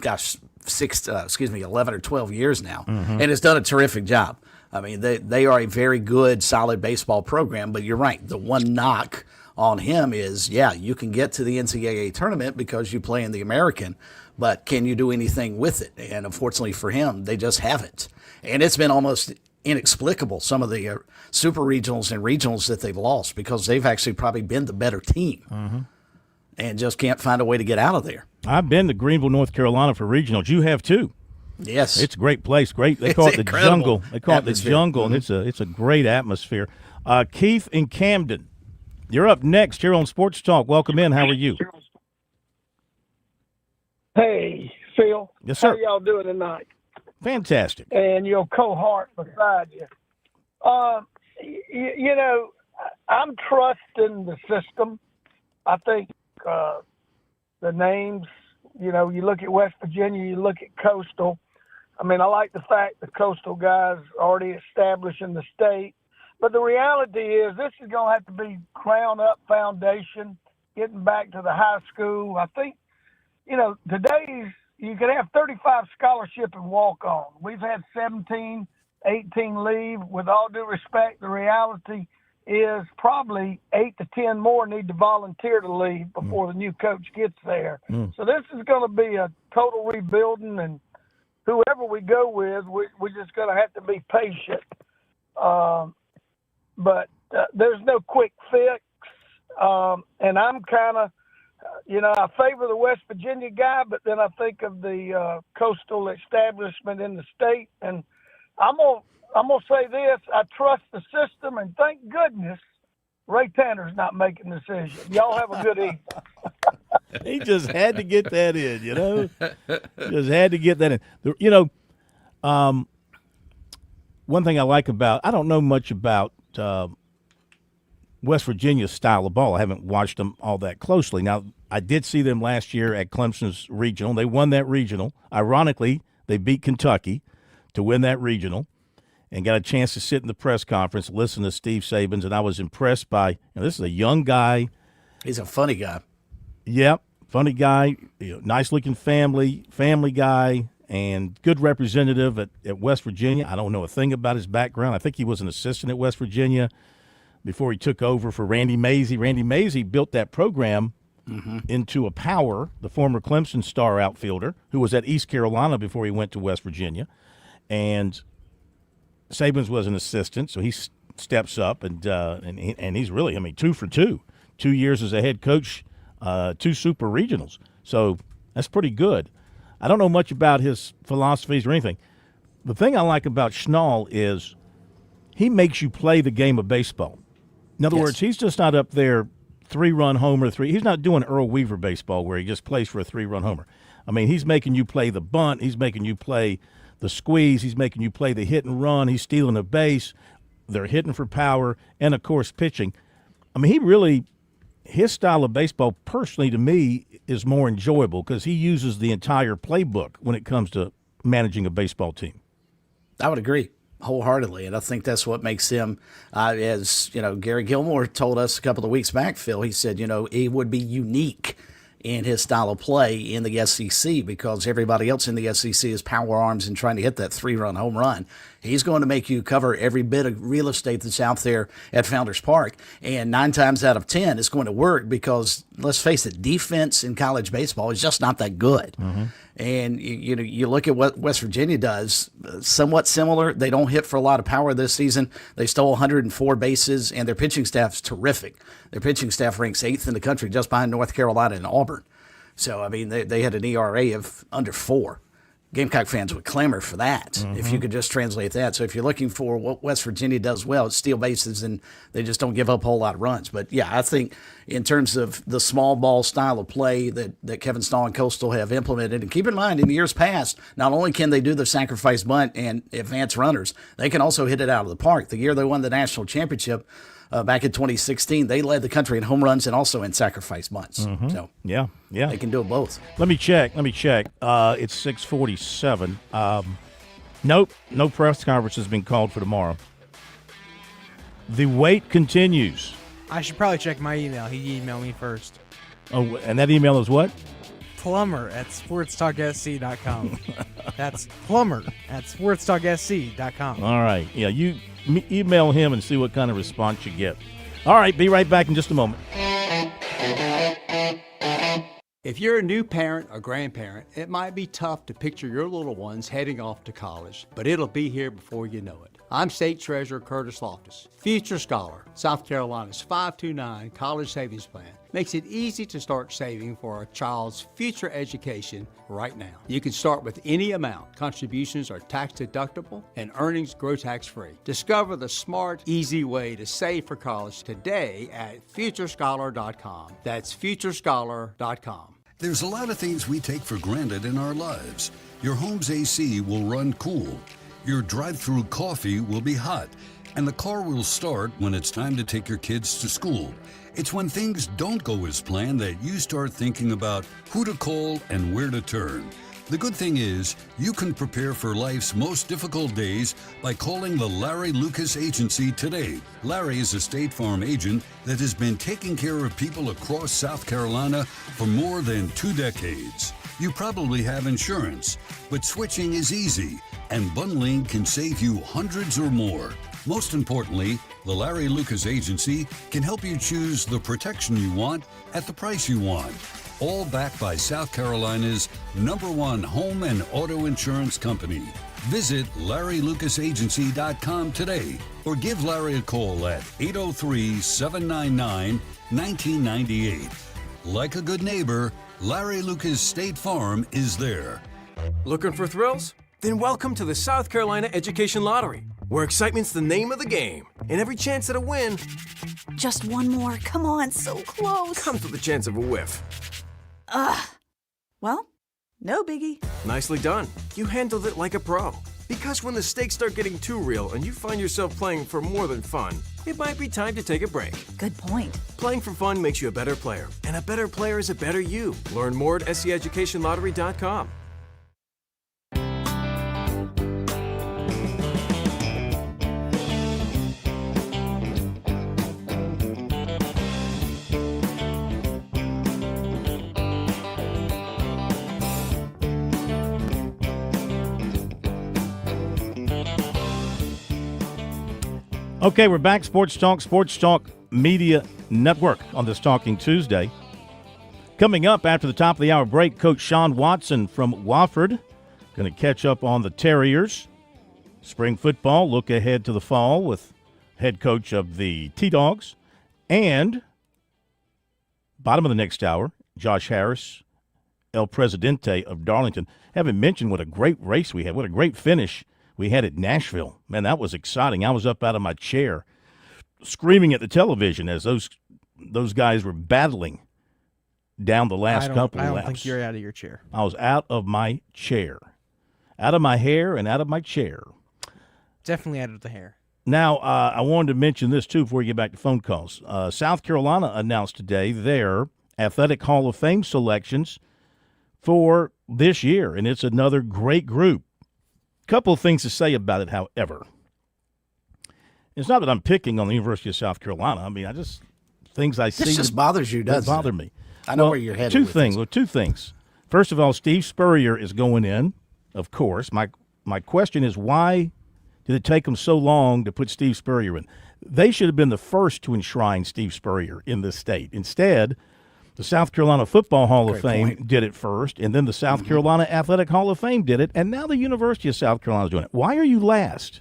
11 or 12 years now, and has done a terrific job. I mean, they are a very good, solid baseball program, but you're right. The one knock on him is, you can get to the NCAA tournament because you play in the American, but can you do anything with it? And unfortunately for him, they just haven't. And it's been almost inexplicable, some of the super regionals and regionals that they've lost, because they've actually probably been the better team and just can't find a way to get out of there. I've been to Greenville, North Carolina for regionals. You have too. Yes. It's a great place. Great. They call it the jungle. They call it the jungle, and it's a great atmosphere. Keith in Camden, you're up next here on Sports Talk. Welcome in. How are you? Hey, Phil. Yes, sir. How y'all doing tonight? Fantastic. And your cohort beside you. I'm trusting the system. I think the names, you look at West Virginia, you look at Coastal. I mean, I like the fact the Coastal guys already established in the state. But the reality is this is going to have to be ground-up foundation, getting back to the high school. I think, today's you can have 35 scholarship and walk on. We've had 17, 18 leave. With all due respect, the reality is probably 8 to 10 more need to volunteer to leave before the new coach gets there. So this is going to be a total rebuilding, and whoever we go with, we're just going to have to be patient. But there's no quick fix. And I'm kind of, I favor the West Virginia guy, but then I think of the Coastal establishment in the state. And I'm going to say this. I trust the system, and thank goodness Ray Tanner's not making the decision. Y'all have a good evening. He just had to get that in, Just had to get that in. One thing I like about – I don't know much about West Virginia's style of ball. I haven't watched them all that closely. Now, I did see them last year at Clemson's regional. They won that regional. Ironically, they beat Kentucky to win that regional and got a chance to sit in the press conference, listen to Steve Sabins, and I was impressed by this is a young guy. He's a funny guy. Yep, funny guy, nice-looking family guy, and good representative at West Virginia. I don't know a thing about his background. I think he was an assistant at West Virginia before he took over for Randy Mazey. Randy Mazey built that program into a power, the former Clemson star outfielder, who was at East Carolina before he went to West Virginia. And Sabins was an assistant, so he steps up, and he's really, 2 for 2. 2 years as a head coach, 2 super regionals. So that's pretty good. I don't know much about his philosophies or anything. The thing I like about Schnall is he makes you play the game of baseball. In other words, he's just not up there 3-run homer, he's not doing Earl Weaver baseball where he just plays for a 3-run homer. I mean, he's making you play the bunt, he's making you play the squeeze, he's making you play the hit and run, he's stealing a base, they're hitting for power, and, of course, pitching. I mean, his style of baseball, personally, to me, is more enjoyable because he uses the entire playbook when it comes to managing a baseball team. I would agree wholeheartedly, and I think that's what makes him, as Gary Gilmore told us a couple of weeks back, Phil, he said, he would be unique in his style of play in the SEC because everybody else in the SEC is power arms and trying to hit that 3-run home run. He's going to make you cover every bit of real estate that's out there at Founders Park. And 9 times out of 10, it's going to work because, let's face it, defense in college baseball is just not that good. And you look at what West Virginia does, somewhat similar. They don't hit for a lot of power this season. They stole 104 bases, and their pitching staff's terrific. Their pitching staff ranks 8th in the country, just behind North Carolina and Auburn. So, I mean, they had an ERA of under 4. Gamecock fans would clamor for that if you could just translate that. So if you're looking for what West Virginia does well, it's steal bases, and they just don't give up a whole lot of runs. But, yeah, I think in terms of the small ball style of play that Kevin Stahl and Coastal have implemented, and keep in mind, in years past, not only can they do the sacrifice bunt and advance runners, they can also hit it out of the park. The year they won the national championship, back in 2016, they led the country in home runs and also in sacrifice bunts. So yeah, they can do it both. Let me check. It's 6:47. Nope, no press conference has been called for tomorrow. The wait continues. I should probably check my email. He emailed me first. Oh, and that email is what? plumber@sportstalksc.com. That's plumber@sportstalksc.com. All right. Yeah, you email him and see what kind of response you get. All right, be right back in just a moment. If you're a new parent or grandparent, it might be tough to picture your little ones heading off to college, but it'll be here before you know it. I'm State Treasurer Curtis Loftus. Future Scholar, South Carolina's 529 college savings plan, makes it easy to start saving for a child's future education right now. You can start with any amount. Contributions are tax deductible and earnings grow tax free. Discover the smart, easy way to save for college today at futurescholar.com. That's futurescholar.com. There's a lot of things we take for granted in our lives. Your home's AC will run cool. Your drive-through coffee will be hot. And the car will start when it's time to take your kids to school. It's when things don't go as planned that you start thinking about who to call and where to turn. The good thing is, you can prepare for life's most difficult days by calling the Larry Lucas Agency today. Larry is a State Farm agent that has been taking care of people across South Carolina for more than 2 decades. You probably have insurance, but switching is easy, and bundling can save you hundreds or more. Most importantly, the Larry Lucas Agency can help you choose the protection you want at the price you want. All backed by South Carolina's #1 home and auto insurance company. Visit LarryLucasAgency.com today or give Larry a call at 803-799-1998. Like a good neighbor, Larry Lucas State Farm is there. Looking for thrills? Then welcome to the South Carolina Education Lottery, where excitement's the name of the game, and every chance at a win Just one more. Come on, so close. comes with the chance of a whiff. Ugh. Well, no biggie. Nicely done. You handled it like a pro. Because when the stakes start getting too real and you find yourself playing for more than fun, it might be time to take a break. Good point. Playing for fun makes you a better player, and a better player is a better you. Learn more at SCEducationLottery.com. Okay, we're back. Sports Talk Media Network on this Talking Tuesday. Coming up after the top of the hour break, Coach Sean Watson from Wofford going to catch up on the Terriers. Spring football, look ahead to the fall with head coach of the T-Dogs. And bottom of the next hour, Josh Harris, El Presidente of Darlington. Haven't mentioned what a great race we had, what a great finish we had at Nashville. Man, that was exciting. I was up out of my chair screaming at the television as those guys were battling down the last couple of laps. I don't think you're out of your chair. I was out of my chair. Out of my hair and out of my chair. Definitely out of the hair. Now, I wanted to mention this, too, before we get back to phone calls. South Carolina announced today their Athletic Hall of Fame selections for this year, and it's another great group. Couple of things to say about it, however. It's not that I'm picking on the University of South Carolina. I mean, things I see. This just bothers you, doesn't it? Bother me. I know where you're headed Two with things. First of all, Steve Spurrier is going in, of course. My question is, why did it take them so long to put Steve Spurrier in? They should have been the first to enshrine Steve Spurrier in this state. Instead, the South Carolina Football Hall of Fame did it first, and then the South Carolina Athletic Hall of Fame did it, and now the University of South Carolina is doing it. Why are you last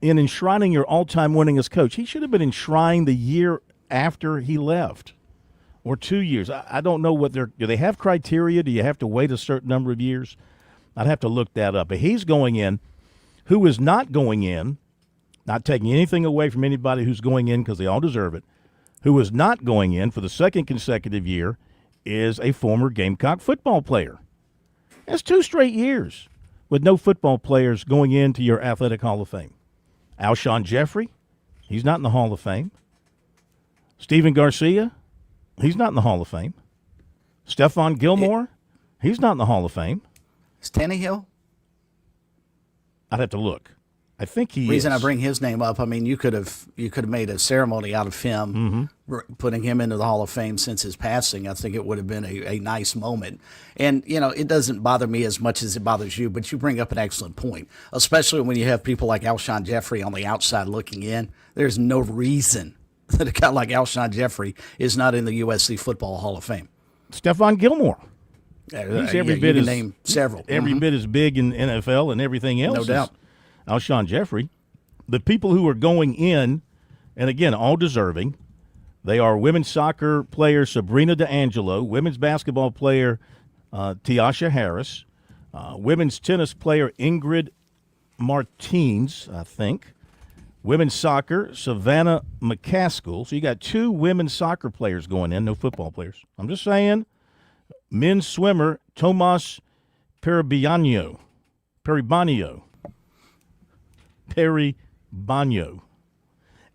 in enshrining your all-time winningest coach? He should have been enshrined the year after he left, or 2 years. I don't know what do they have criteria? Do you have to wait a certain number of years? I'd have to look that up. But he's going in. Who is not going in, not taking anything away from anybody who's going in because they all deserve it, who is not going in for the second consecutive year is a former Gamecock football player. That's 2 straight years with no football players going into your Athletic Hall of Fame. Alshon Jeffrey, he's not in the Hall of Fame. Steven Garcia, he's not in the Hall of Fame. Stephon Gilmore, he's not in the Hall of Fame. Is Tannehill? I'd have to look. I think he reason is. I bring his name up, I mean, you could have made a ceremony out of him, putting him into the Hall of Fame since his passing. I think it would have been a nice moment. And, it doesn't bother me as much as it bothers you, but you bring up an excellent point, especially when you have people like Alshon Jeffrey on the outside looking in. There's no reason that a guy like Alshon Jeffrey is not in the USC Football Hall of Fame. Stephon Gilmore. He's every bit as name several. Every bit as big in NFL and everything else. No doubt. Alshon Jeffrey. The people who are going in, and again, all deserving, they are women's soccer player Sabrina DeAngelo, women's basketball player Tiasha Harris, women's tennis player Ingrid Martins, I think, women's soccer Savannah McCaskill. So you got 2 women's soccer players going in, no football players. I'm just saying. Men's swimmer Tomas Peribanio.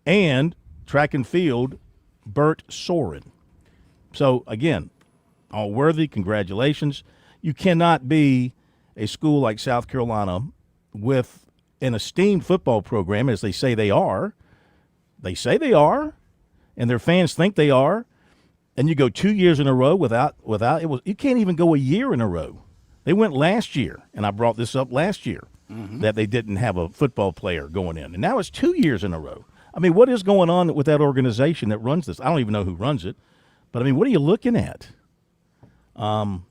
And track and field Bert Soren. So, again, all worthy. Congratulations. You cannot be a school like South Carolina with an esteemed football program, as they say they are. They say they are, and their fans think they are. And you go 2 years in a row without it. You can't even go a year in a row. They went last year, and I brought this up last year, that they didn't have a football player going in. And now it's 2 years in a row. I mean, what is going on with that organization that runs this? I don't even know who runs it. But, I mean, what are you looking at? Really,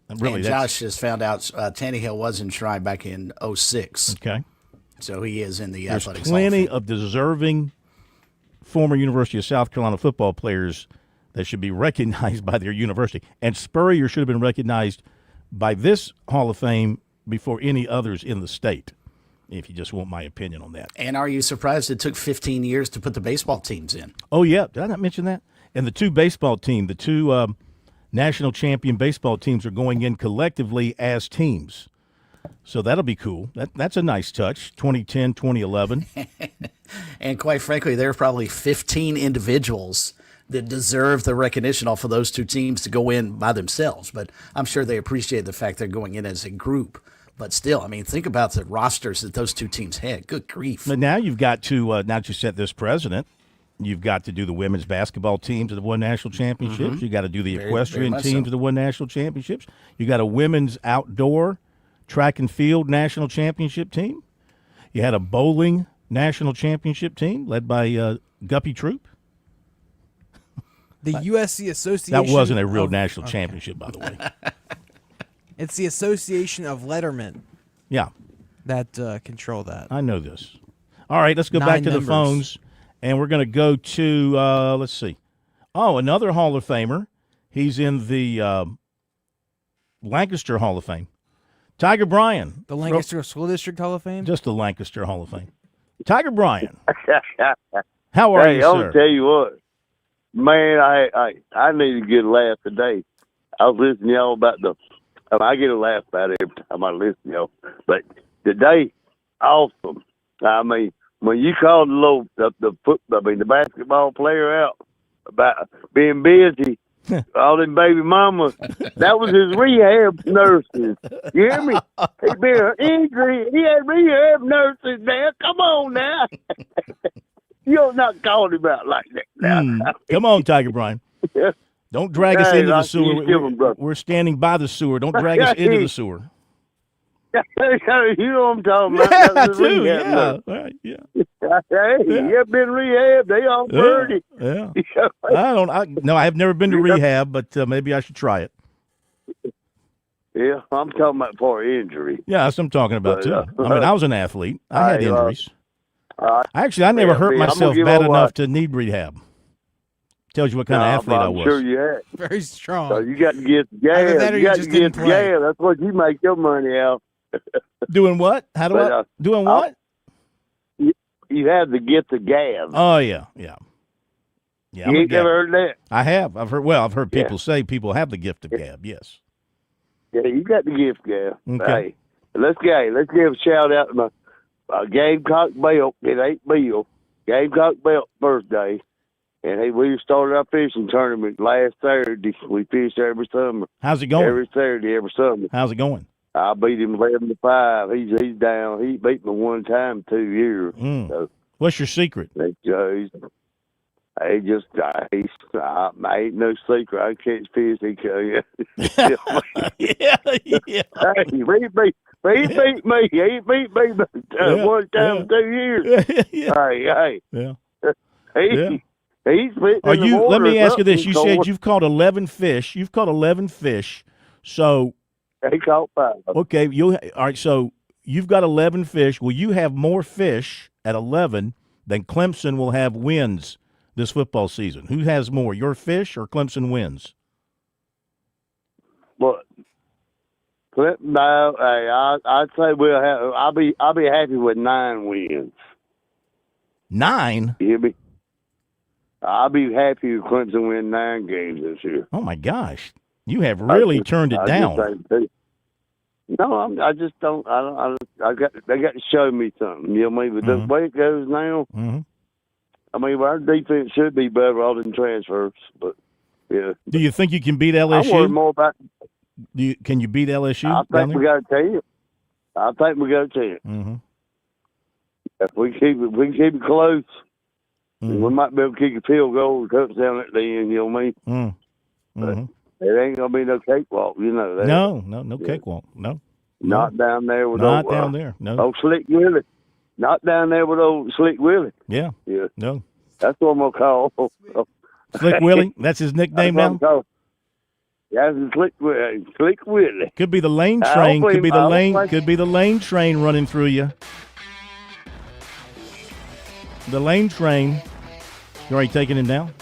and Josh just found out Tannehill was enshrined back in 2006. Okay. So he is in the There's Athletics plenty Hall of Fame. of deserving former University of South Carolina football players that should be recognized by their university. And Spurrier should have been recognized by this Hall of Fame before any others in the state, if you just want my opinion on that. And are you surprised it took 15 years to put the baseball teams in? Oh, yeah. Did I not mention that? And the 2 baseball teams, the 2 national champion baseball teams are going in collectively as teams. So that'll be cool. That's a nice touch, 2010, 2011. And quite frankly, there are probably 15 individuals that deserve the recognition off of those 2 teams to go in by themselves. But I'm sure they appreciate the fact they're going in as a group. But still, I mean, think about the rosters that those 2 teams had. Good grief. But now you've got to, now that you set this precedent, you've got to do the women's basketball teams that have won national championships. You got to do the equestrian teams that have won national championships. You got a women's outdoor track and field national championship team. You had a bowling national championship team led by Guppy Troop. The USC Association. That wasn't a real national championship, by the way. It's the Association of Lettermen. Yeah. That control that. I know this. All right, let's go back to the phones, and we're going to go to, let's see. Oh, another Hall of Famer. He's in the Lancaster Hall of Fame. Tiger Bryan. The Lancaster School District Hall of Fame? Just the Lancaster Hall of Fame. Tiger Bryan. How are you, I'll sir? tell you what. Man, I need to get a laugh today. I was listening to y'all about I get a laugh about it every time I listen to y'all. But today, awesome. I mean, when you called the basketball player out about being busy, all them baby mamas, that was his rehab nurses. You hear me? He been an injury. He had rehab nurses there. Come on now. You're not calling him out like that now. Come on, Tiger Bryan. Don't drag us into the sewer. We're standing by the sewer. Don't drag us into the sewer. You know what I'm talking about. Yeah, I That's the do. rehab Yeah. nurse. Right, yeah. Hey, you ever been rehab? They all pretty. Yeah. No, I have never been to rehab, but maybe I should try it. Yeah, I'm talking about for injury. Yeah, that's what I'm talking about, too. I mean, I was an athlete. I had injuries. I never hurt myself bad enough to need rehab. Tells you what kind of athlete I was. I'm sure you had. Very strong. So you got to get the gas. You got to get the gas. That's what you make your money out. Doing what? How do I? Doing what? You have to get the gas. Oh, yeah. You ain't never heard that? I have. I've heard people say people have the gift of gab, yes. Yeah, you got the gift gab. Okay. Hey, let's give a shout out to my Gamecock Belt. It ain't Bill. Gamecock Belt birthday. And we started our fishing tournament last Saturday. We fished every summer. How's it going? Every Saturday, every summer. How's it going? I beat him 11-5. He's down. He beat me one time 2 years. So, what's your secret? I ain't no secret. I catch fish. He yeah. Hey, he beat me. He beat me one time 2 years. Hey. Yeah. He's fitting Are in the you? water. Let me ask you this. You Something said you've caught 11 fish. You've caught 11 fish. So he caught 5. Okay. All right. So you've got 11 fish. Will you have more fish at 11 than Clemson will have wins this football season? Who has more, your fish or Clemson wins? But no, I'd say we'll have. I'll be happy with 9 wins. 9? You hear me? I'll be happy if Clemson win 9 games this year. Oh my gosh, you have really turned it down. No, I just don't. They got to show me something. You know what I mean? But the way it goes now, I mean, our defense should be better all than transfers. But yeah. Do you think you can beat LSU? I worry more about. Can you beat LSU? I think we got a chance. I think we got a chance. If we keep it close, we might be able to kick a field goal or touchdown at the end. You know what I mean? But it ain't gonna be no cakewalk. You know that. No cakewalk. No. Not down there with not down there. No. Old Slick Willie. Not down there with old Slick Willie. Yeah. Yeah. No. That's what I'm gonna call Slick Willie. That's his nickname now. Yeah, Slick Willie. Could be the lane train. Could be the lane. Could be the lane train running through you. The lane train. You already taking him down?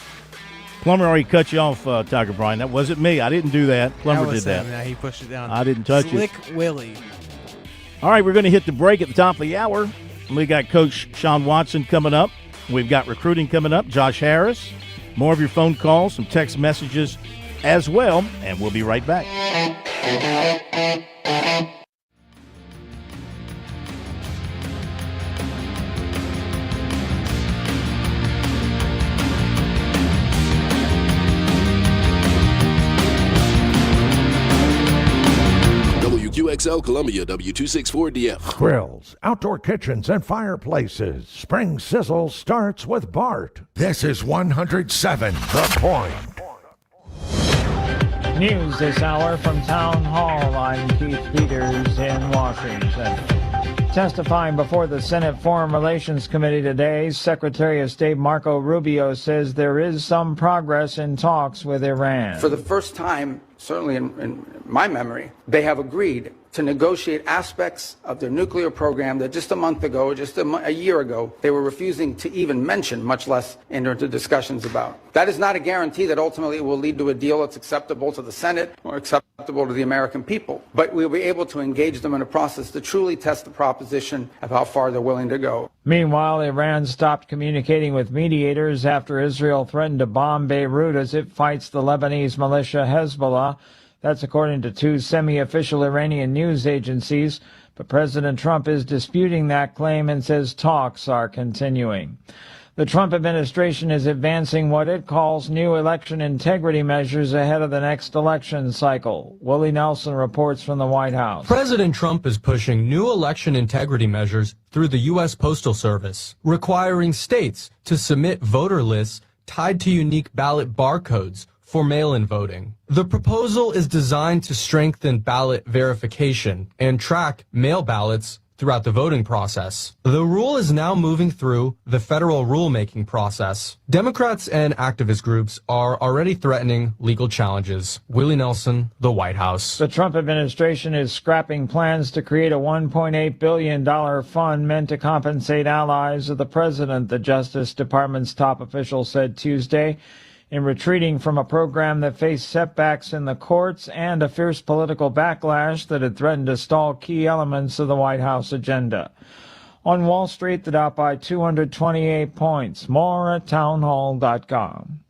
Plummer already cut you off, Tiger Brian. That wasn't me. I didn't do that. Plummer did that. Yeah, he pushed it down. I didn't touch Slick Willie. All right, we're going to hit the break at the top of the hour. We got Coach Sean Watson coming up. We've got recruiting coming up. Josh Harris. More of your phone calls, some text messages as well, and we'll be right back. WQXL Columbia, W264DF. Grills, outdoor kitchens, and fireplaces. Spring Sizzle starts with Bart. This is 107 The Point. News this hour from Town Hall. I'm Keith Peters in Washington. Testifying before the Senate Foreign Relations Committee today, Secretary of State Marco Rubio says there is some progress in talks with Iran. For the first time, certainly in my memory, they have agreed to negotiate aspects of their nuclear program that just a month ago, just a year ago, they were refusing to even mention, much less enter into discussions about. That is not a guarantee that ultimately it will lead to a deal that's acceptable to the Senate or acceptable to the American people. But we'll be able to engage them in a process to truly test the proposition of how far they're willing to go. Meanwhile, Iran stopped communicating with mediators after Israel threatened to bomb Beirut as it fights the Lebanese militia Hezbollah. That's according to 2 semi-official Iranian news agencies. But President Trump is disputing that claim and says talks are continuing. The Trump administration is advancing what it calls new election integrity measures ahead of the next election cycle. Willie Nelson reports from the White House. President Trump is pushing new election integrity measures through the U.S. Postal Service, requiring states to submit voter lists tied to unique ballot barcodes for mail-in voting. The proposal is designed to strengthen ballot verification and track mail ballots throughout the voting process. The rule is now moving through the federal rulemaking process. Democrats and activist groups are already threatening legal challenges. Willie Nelson, the White House. The Trump administration is scrapping plans to create a $1.8 billion fund meant to compensate allies of the president, the Justice Department's top official said Tuesday, in retreating from a program that faced setbacks in the courts and a fierce political backlash that had threatened to stall key elements of the White House agenda. On Wall Street, the Dow by 228 points. More at townhall.com.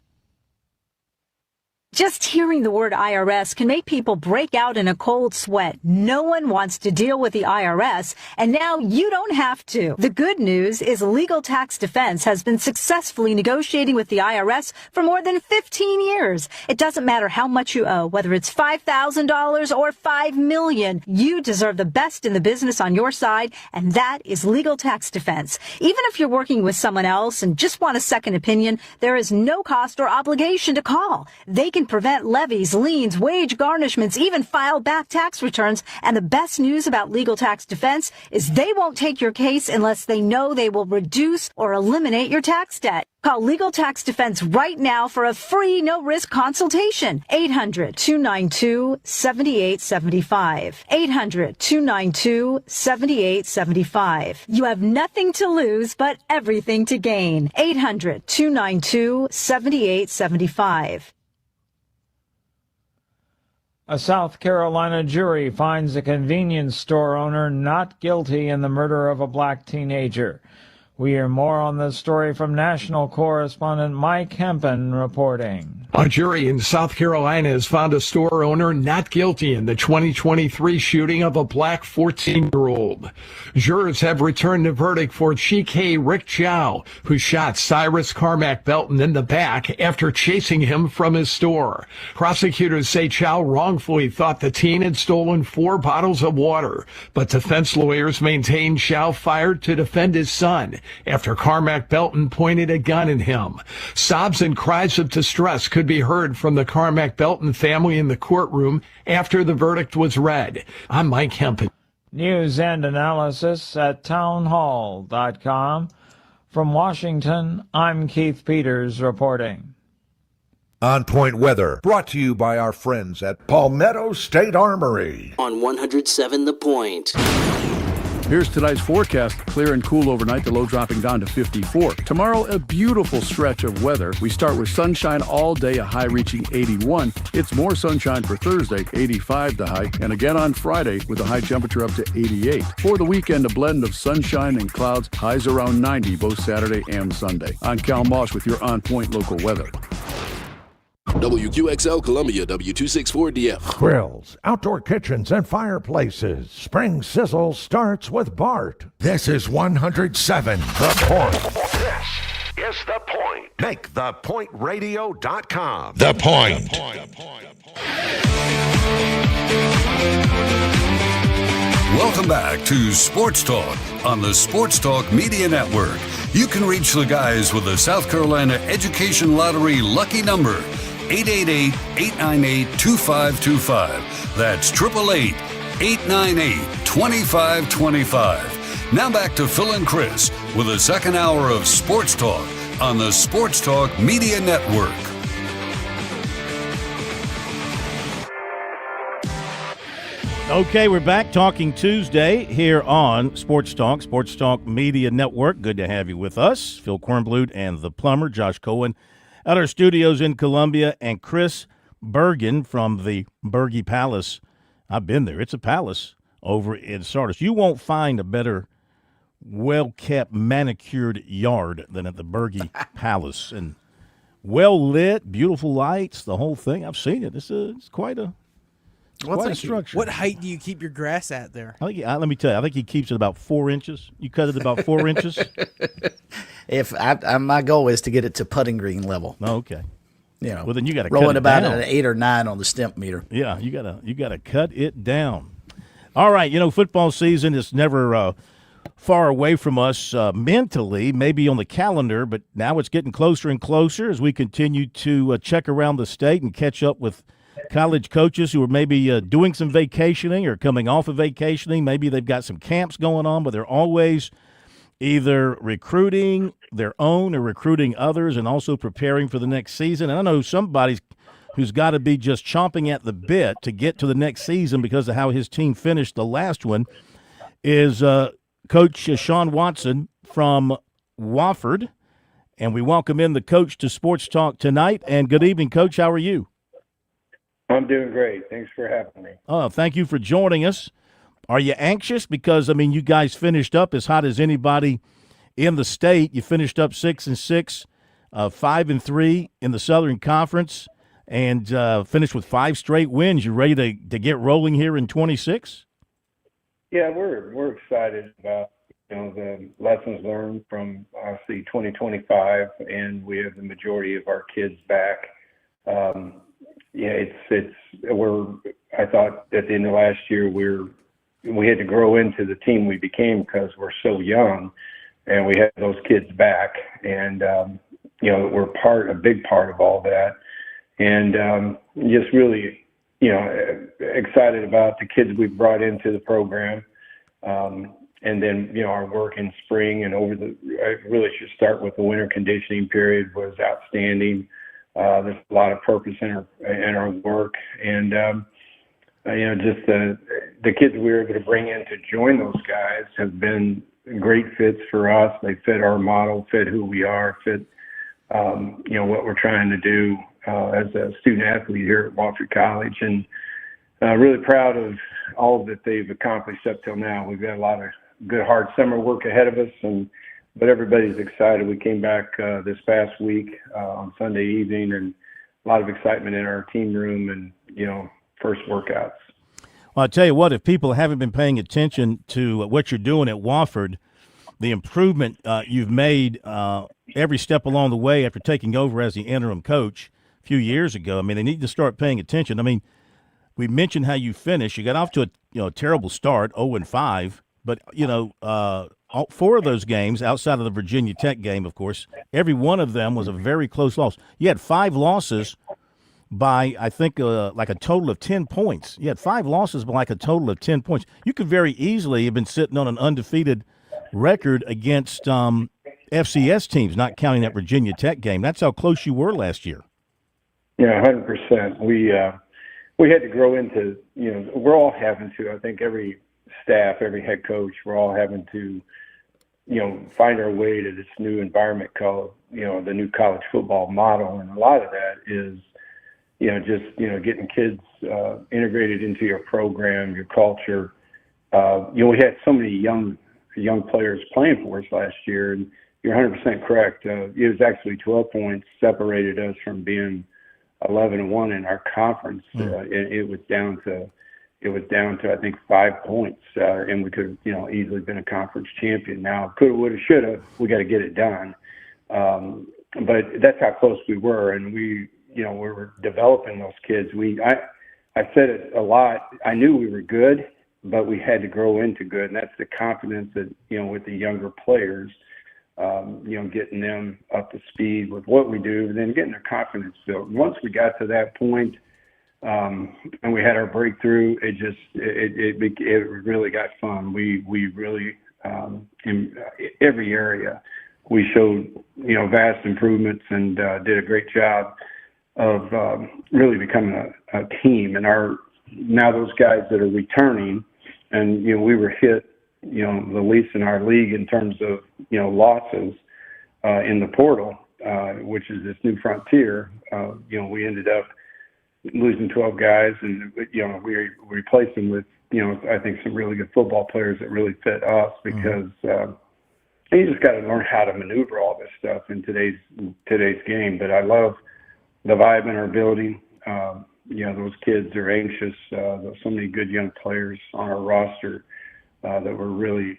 Just hearing the word IRS can make people break out in a cold sweat. No one wants to deal with the IRS, and now you don't have to. The good news is Legal Tax Defense has been successfully negotiating with the IRS for more than 15 years. It doesn't matter how much you owe, whether it's $5,000 or $5 million. You deserve the best in the business on your side, and that is Legal Tax Defense. Even if you're working with someone else and just want a second opinion, there is no cost or obligation to call. They can prevent levies, liens, wage garnishments, even file back tax returns. And the best news about Legal Tax Defense is they won't take your case unless they know they will reduce or eliminate your tax debt. Call Legal Tax Defense right now for a free, no-risk consultation. 800-292-7875. 800-292-7875. You have nothing to lose but everything to gain. 800-292-7875. A South Carolina jury finds a convenience store owner not guilty in the murder of a black teenager. We hear more on this story from national correspondent Mike Hempen reporting. A jury in South Carolina has found a store owner not guilty in the 2023 shooting of a black 14-year-old. Jurors have returned a verdict for Chike Rick Chow, who shot Cyrus Carmack Belton in the back after chasing him from his store. Prosecutors say Chow wrongfully thought the teen had stolen 4 bottles of water, but defense lawyers maintain Chow fired to defend his son after Carmack Belton pointed a gun at him. Sobs and cries of distress could be heard from the Carmack Belton family in the courtroom after the verdict was read. I'm Mike Hempen. News and analysis at townhall.com. From Washington, I'm Keith Peters reporting. On Point Weather, brought to you by our friends at Palmetto State Armory. On 107 The Point. Here's tonight's forecast. Clear and cool overnight, the low dropping down to 54. Tomorrow, a beautiful stretch of weather. We start with sunshine all day, a high reaching 81. It's more sunshine for Thursday, 85 the high, and again on Friday with a high temperature up to 88. For the weekend, a blend of sunshine and clouds, highs around 90 both Saturday and Sunday. I'm Cal Moss with your On Point local weather. WQXL Columbia, W264DF. Grills, outdoor kitchens, and fireplaces. Spring Sizzle starts with Bart. This is 107 The Point. This is The Point. Make thepointradio.com. The Point. Welcome back to Sports Talk on the Sports Talk Media Network. You can reach the guys with the South Carolina Education Lottery lucky number, 888-898-2525. That's 888-898-2525. Now back to Phil and Chris with the second hour of Sports Talk on the Sports Talk Media Network. Okay, we're back talking Tuesday here on Sports Talk Media Network. Good to have you with us. Phil Kornblut and the plumber, Josh Cohen, at our studios in Columbia, and Chris Bergen from the Berge Palace. I've been there. It's a palace over in Sardis. You won't find a better, well-kept, manicured yard than at the Berge Palace. And well-lit, beautiful lights, the whole thing. I've seen it. It's quite a structure. What height do you keep your grass at there? I think, let me tell you, I think he keeps it about 4 inches. You cut it about 4 inches? My goal is to get it to putting green level. Oh, okay. You know, well, then you got to rolling cut it about down. an 8 or 9 on the stimp meter. Yeah, you gotta cut it down. All right, football season is never far away from us mentally, maybe on the calendar, but now it's getting closer and closer as we continue to check around the state and catch up with college coaches who are maybe doing some vacationing or coming off of vacationing. Maybe they've got some camps going on, but they're always either recruiting their own or recruiting others and also preparing for the next season. And I know somebody who's got to be just chomping at the bit to get to the next season because of how his team finished the last one is Coach Sean Watson from Wofford. And we welcome in the coach to Sports Talk tonight. And good evening, Coach. How are you? I'm doing great. Thanks for having me. Oh, thank you for joining us. Are you anxious? Because, I mean, you guys finished up as hot as anybody in the state. You finished up 6-6, 5-3 in the Southern Conference, and finished with 5 straight wins. You ready to get rolling here in 26? Yeah, we're excited about the lessons learned from obviously 2025, and we have the majority of our kids back. I thought at the end of last year we had to grow into the team we became because we're so young, and we had those kids back, and we're a big part of all that, and just really excited about the kids we've brought into the program, and then our work in spring and I really should start with the winter conditioning period was outstanding. There's a lot of purpose in our work, and just the kids we were able to bring in to join those guys have been great fits for us. They fit our model, fit who we are, fit what we're trying to do as a student athlete here at Wofford College, and really proud of all that they've accomplished up till now. We've got a lot of good hard summer work ahead of us, but everybody's excited. We came back this past week on Sunday evening, and a lot of excitement in our team room and, first workouts. Well, I'll tell you what, if people haven't been paying attention to what you're doing at Wofford, the improvement you've made every step along the way after taking over as the interim coach a few years ago, I mean, they need to start paying attention. I mean, we mentioned how you finished. You got off to a terrible start, 0-5, but, all 4 of those games, outside of the Virginia Tech game, of course, every one of them was a very close loss. You had 5 losses by, I think, like a total of 10 points. You had 5 losses by like a total of 10 points. You could very easily have been sitting on an undefeated record against FCS teams, not counting that Virginia Tech game. That's how close you were last year. Yeah, 100%. We had to grow into, we're all having to, I think every staff, every head coach, we're all having to, find our way to this new environment called, the new college football model. And a lot of that is, getting kids integrated into your program, your culture. We had so many young players playing for us last year, and you're 100% correct. It was actually 12 points separated us from being 11-1 in our conference. It was down to I think 5 points, and we could have easily been a conference champion. Now, coulda, woulda, shoulda. We got to get it done, but that's how close we were, and we were developing those kids. I said it a lot. I knew we were good, but we had to grow into good, and that's the confidence that with the younger players. Getting them up to speed with what we do, and then getting their confidence built. Once we got to that point, and we had our breakthrough, it really got fun. We really in every area we showed vast improvements and did a great job of really becoming a team. And now those guys that are returning, and we were hit the least in our league in terms of losses in the portal, which is this new frontier. We ended up losing 12 guys, and we replaced them with I think some really good football players that really fit us, because you just got to learn how to maneuver all this stuff in today's game. But I love the vibe in our building. Those kids are anxious. There's so many good young players on our roster that we're really,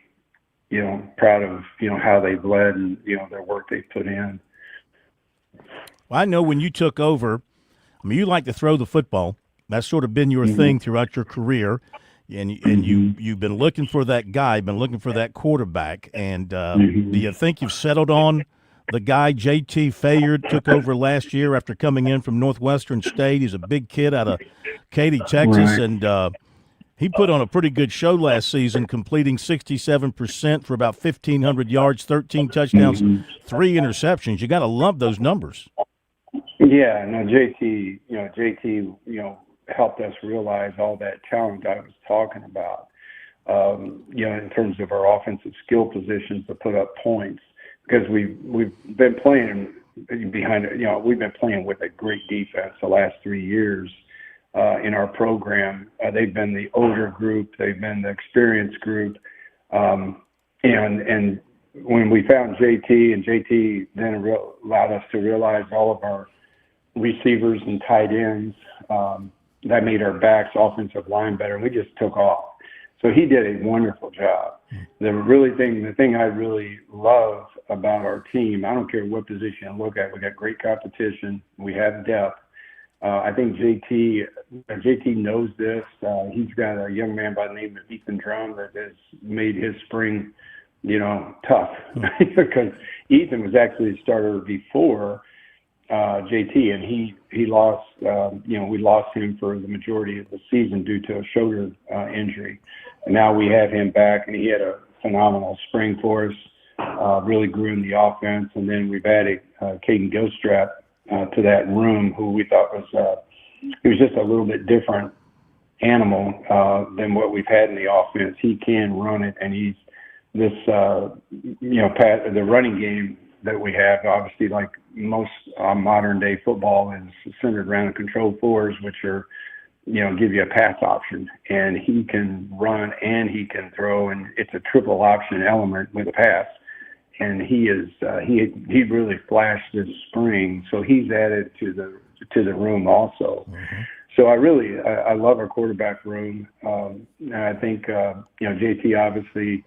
proud of, how they've led and, their work they've put in. Well, I know when you took over, I mean, you like to throw the football. That's sort of been your thing throughout your career. And you've been looking for that guy, been looking for that quarterback, and do you think you've settled on the guy JT Fayard took over last year after coming in from Northwestern State? He's a big kid out of Katy, Texas, and he put on a pretty good show last season, completing 67% for about 1,500 yards, 13 touchdowns, 3 interceptions. You got to love those numbers. Yeah, no, JT, helped us realize all that talent I was talking about, in terms of our offensive skill positions to put up points, because we've been playing behind, we've been playing with a great defense the last 3 years in our program. They've been the older group, they've been the experienced group, and when we found JT, and JT then allowed us to realize all of our receivers and tight ends, that made our backs, offensive line better, and we just took off. So he did a wonderful job. The thing I really love about our team, I don't care what position you look at, we got great competition, we have depth. I think JT knows this. He's got a young man by the name of Ethan Drum that has made his spring, tough, because Ethan was actually a starter before JT, and he lost, we lost him for the majority of the season due to a shoulder injury. And now we have him back, and he had a phenomenal spring for us, really grew in the offense. And then we've added Caden Gilstrap to that room, who we thought he was just a little bit different animal than what we've had in the offense. He can run it, and he's this, the running game that we have, obviously, like most modern day football, is centered around control fours, which are, give you a pass option, and he can run and he can throw, and it's a triple option element with a pass. And he really flashed this spring, so he's added to the room also. So I love our quarterback room. And I think JT obviously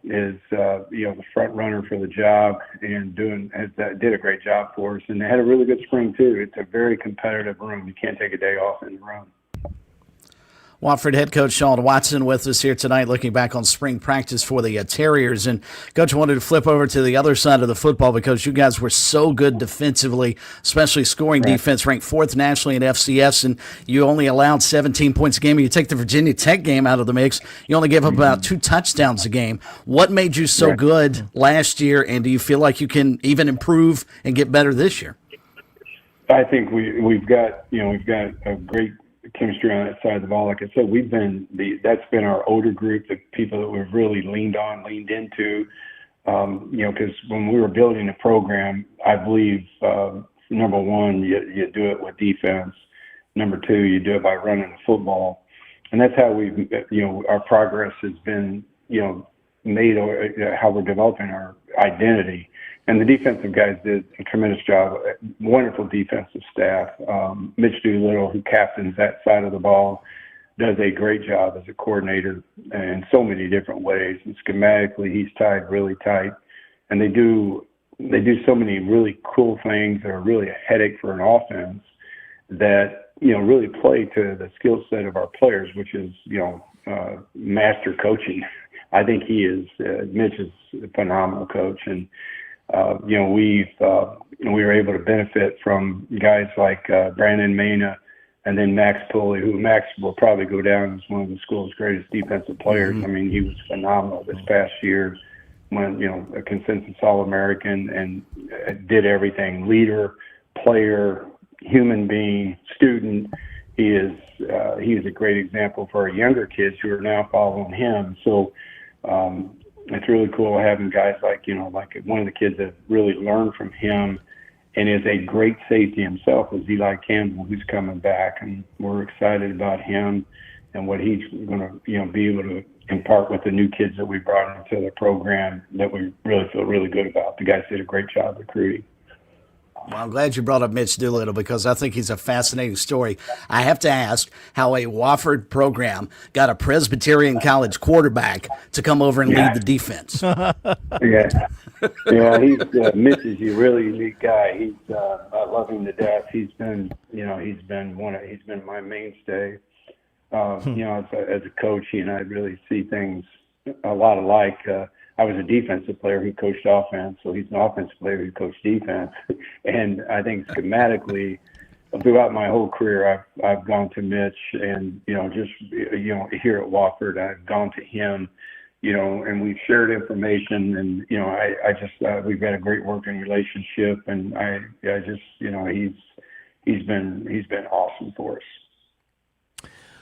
is the front runner for the job, and did a great job for us, and they had a really good spring too. It's a very competitive room. You can't take a day off in the room. Wofford head coach Sean Watson with us here tonight, looking back on spring practice for the Terriers. And Coach, wanted to flip over to the other side of the football, because you guys were so good defensively, especially scoring defense, ranked 4th nationally in FCS, and you only allowed 17 points a game. You take the Virginia Tech game out of the mix, you only gave up about 2 touchdowns a game. What made you so good last year, and do you feel like you can even improve and get better this year? I think we've got a great chemistry on that side of the ball. Like I said, that's been our older group, the people that we've really leaned into, because when we were building a program, I believe, number one, you do it with defense. Number two, you do it by running the football. And that's how our progress has been, made, how we're developing our identity. And the defensive guys did a tremendous job. Wonderful defensive staff. Mitch Doolittle, who captains that side of the ball, does a great job as a coordinator in so many different ways. And schematically, he's tied really tight. And they do so many really cool things that are really a headache for an offense that, really play to the skill set of our players, which is, master coaching. I think Mitch is a phenomenal coach. And, we were able to benefit from guys like Brandon Mena and then Max Pulley, who Max will probably go down as one of the school's greatest defensive players. I mean, he was phenomenal this past year, when, a consensus All-American, and did everything: leader, player, human being, student. He is a great example for our younger kids who are now following him. So, it's really cool having guys like one of the kids that really learned from him and is a great safety himself is Eli Campbell, who's coming back, and we're excited about him and what he's going to, be able to impart with the new kids that we brought into the program, that we really feel really good about. The guys did a great job recruiting. Well, I'm glad you brought up Mitch Doolittle, because I think he's a fascinating story. I have to ask how a Wofford program got a Presbyterian College quarterback to come over and lead the defense. Mitch is a really unique guy. I love him to death. He's been my mainstay. As a coach, he and I really see things a lot alike. I was a defensive player who coached offense, so he's an offensive player who coached defense. And I think schematically, throughout my whole career, I've gone to Mitch, and here at Wofford, I've gone to him, and we've shared information, and we've got a great working relationship, and he's been awesome for us.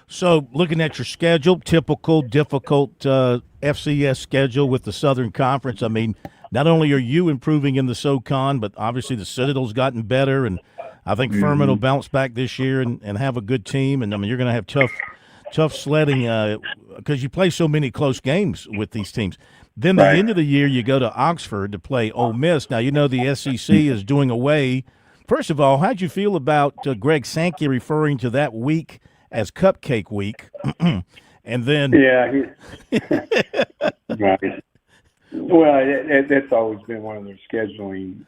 So, looking at your schedule, typical difficult FCS schedule with the Southern Conference. I mean, not only are you improving in the SoCon, but obviously the Citadel's gotten better, and I think Furman will bounce back this year and have a good team. And I mean, you're going to have tough sledding because you play so many close games with these teams. Then the end of the year, you go to Oxford to play Ole Miss. Now, the SEC is doing away. First of all, how'd you feel about Greg Sankey referring to that week as Cupcake Week? And then right. Well, that's always been one of their scheduling,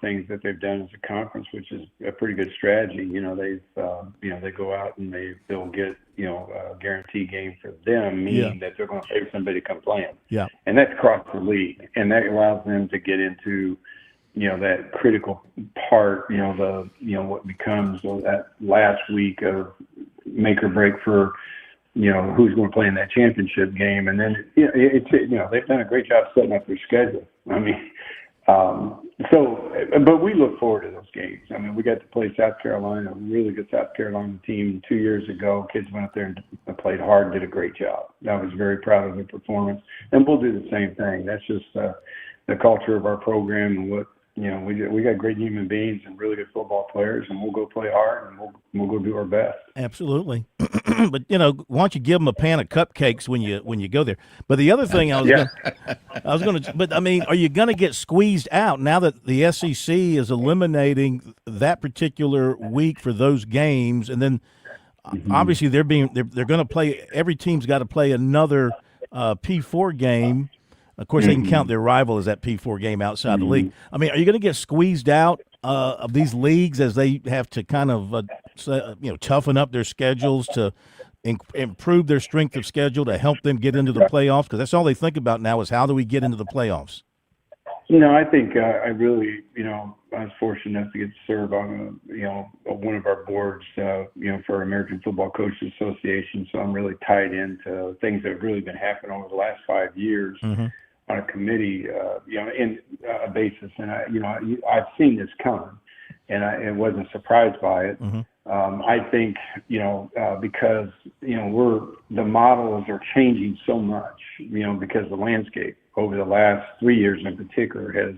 things that they've done as a conference, which is a pretty good strategy. They go out and they'll get, a guarantee game for them, meaning that they're going to pay somebody to come play them. Yeah. And that's across the league, and that allows them to get into, that critical part, what becomes that last week of make or break for, who's going to play in that championship game. And then, they've done a great job setting up their schedule. I mean, but we look forward to those games. I mean, we got to play South Carolina, a really good South Carolina team 2 years ago. Kids went up there and played hard, did a great job. I was very proud of their performance. And we'll do the same thing. That's just the culture of our program and what, we got great human beings and really good football players, and we'll go play hard and we'll go do our best. Absolutely. But why don't you give them a pan of cupcakes when you go there? But the other thing I was going to, but I mean, are you going to get squeezed out now that the SEC is eliminating that particular week for those games, and then obviously they're going to play. Every team's got to play another P4 game. Of course, they can count their rival as that P4 game outside the league. I mean, are you going to get squeezed out of these leagues as they have to kind of, toughen up their schedules to improve their strength of schedule to help them get into the playoffs? Because that's all they think about now is how do we get into the playoffs? I think I really, I was fortunate enough to get to serve on, one of our boards, for American Football Coaches Association. So I'm really tied into things that have really been happening over the last 5 years. On a committee, in a basis, and I've seen this come, and I wasn't surprised by it. I think because the models are changing so much, because the landscape over the last 3 years in particular has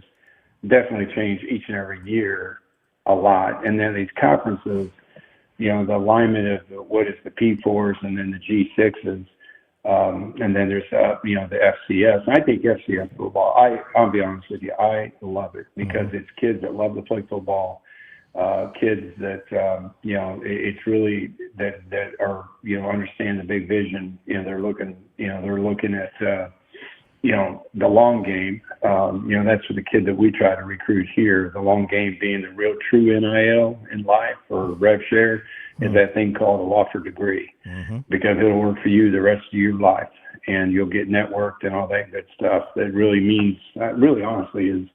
definitely changed each and every year a lot, and then these conferences, the alignment of what is the P4s and then the G6s. And then there's, the FCS. And I think FCS football, I'll be honest with you, I love it because it's kids that love to play football, kids that, it's really that are, understand the big vision. They're looking at, the long game. That's for the kid that we try to recruit here. The long game being the real true NIL in life or rev share is that thing called a Wofford degree, because it'll work for you the rest of your life, and you'll get networked and all that good stuff. That really means, really honestly, is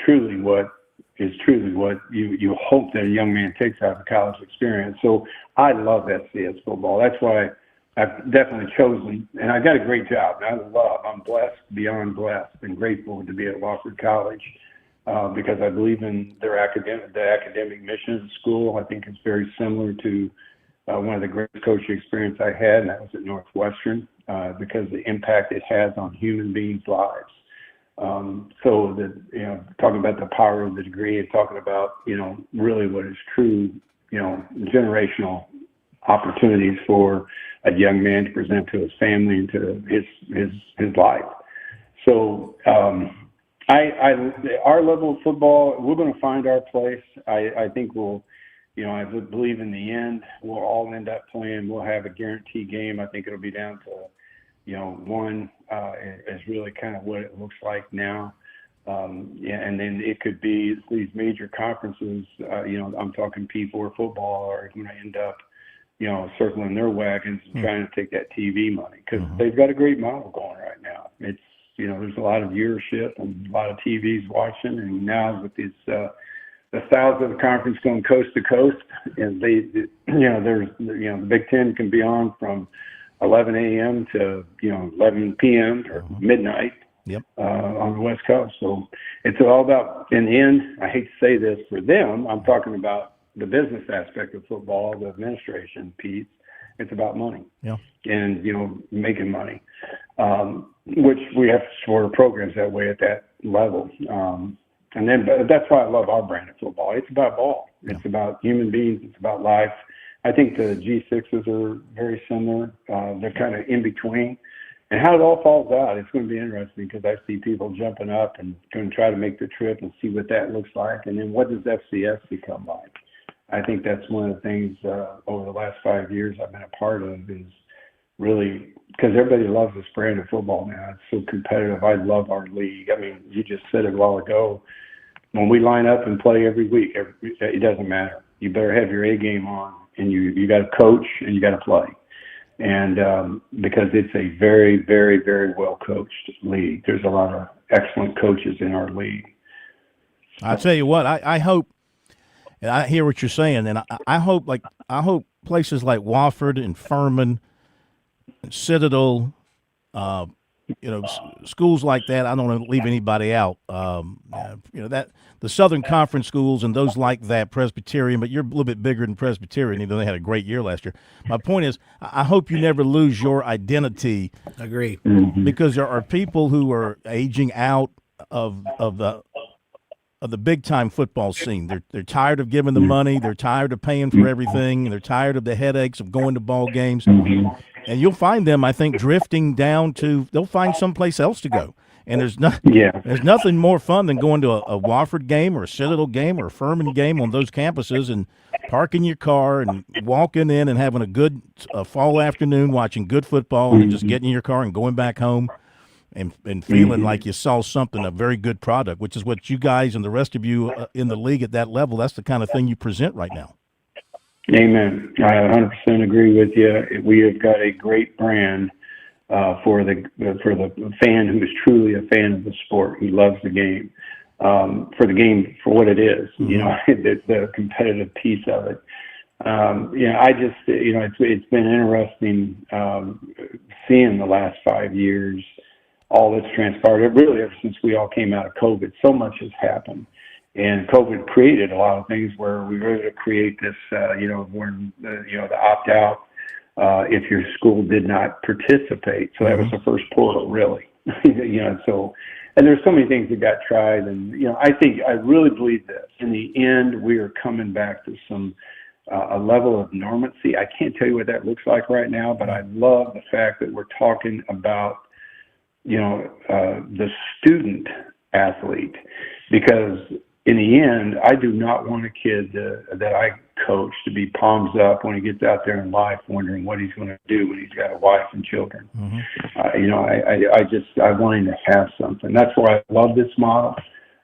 truly what you hope that a young man takes out of a college experience. So I love FCS football. That's why I've definitely chosen, and I got a great job. I'm blessed, beyond blessed, and grateful to be at Wofford College because I believe in the academic mission of the school. I think it's very similar to one of the greatest coaching experience I had, and that was at Northwestern because the impact it has on human beings' lives. Talking about the power of the degree and talking about, really what is true, generational opportunities for a young man to present to his family and to his life. So our level of football, we're going to find our place. I think we'll, I believe in the end we'll all end up playing. We'll have a guarantee game. I think it'll be down to, one is really kind of what it looks like now. And then it could be these major conferences, I'm talking P4 football, are going to end up circling their wagons and trying to take that TV money, because they've got a great model going right now. It's, there's a lot of viewership and a lot of TVs watching, and now with these the styles of the conference going coast to coast, and the Big Ten can be on from 11 a.m. to 11 p.m. or midnight on the West Coast. So it's all about, in the end, I hate to say this for them, I'm talking about the business aspect of football, the administration piece. It's about money and, making money, which we have to support programs that way at that level. But that's why I love our brand of football. It's about ball. It's about human beings. It's about life. I think the G6s are very similar. They're kind of in between. And how it all falls out, it's going to be interesting, because I see people jumping up and going to try to make the trip and see what that looks like. And then what does FCS become like? I think that's one of the things over the last 5 years I've been a part of, is really, because everybody loves this brand of football now. It's so competitive. I love our league. I mean, you just said it a while ago. When we line up and play every week, it doesn't matter. You better have your A game on, and you got to coach and you got to play. And because it's a very, very, very well coached league. There's a lot of excellent coaches in our league. I'll tell you what, I hope, and I hear what you're saying, and I hope places like Wofford and Furman and Citadel, schools like that. I don't want to leave anybody out. That the Southern Conference schools and those like that, Presbyterian, but you're a little bit bigger than Presbyterian, even though they had a great year last year. My point is, I hope you never lose your identity. Agree. Because there are people who are aging out of the big time football scene. They're tired of giving the money. They're tired of paying for everything. And they're tired of the headaches of going to ball games. And you'll find them, I think, drifting down to, they'll find someplace else to go. And there's nothing more fun than going to a Wofford game or a Citadel game or a Furman game on those campuses and parking your car and walking in and having a good fall afternoon, watching good football, and then just getting in your car and going back home and feeling like you saw something, a very good product, which is what you guys and the rest of you in the league at that level, that's the kind of thing you present right now. Amen. I 100% agree with you. We have got a great brand for the fan who is truly a fan of the sport, who loves the game, for the game for what it is. The competitive piece of it. I just it's been interesting seeing the last 5 years all that's transpired. Really, ever since we all came out of COVID, so much has happened. And COVID created a lot of things where we were able to create this, the opt-out if your school did not participate. So that was the first portal, really. And there's so many things that got tried. And, I really believe this. In the end, we are coming back to a level of normalcy. I can't tell you what that looks like right now, but I love the fact that we're talking about, the student athlete, because in the end, I do not want a kid that I coach to be palms up when he gets out there in life wondering what he's going to do when he's got a wife and children. I want him to have something. That's why I love this model.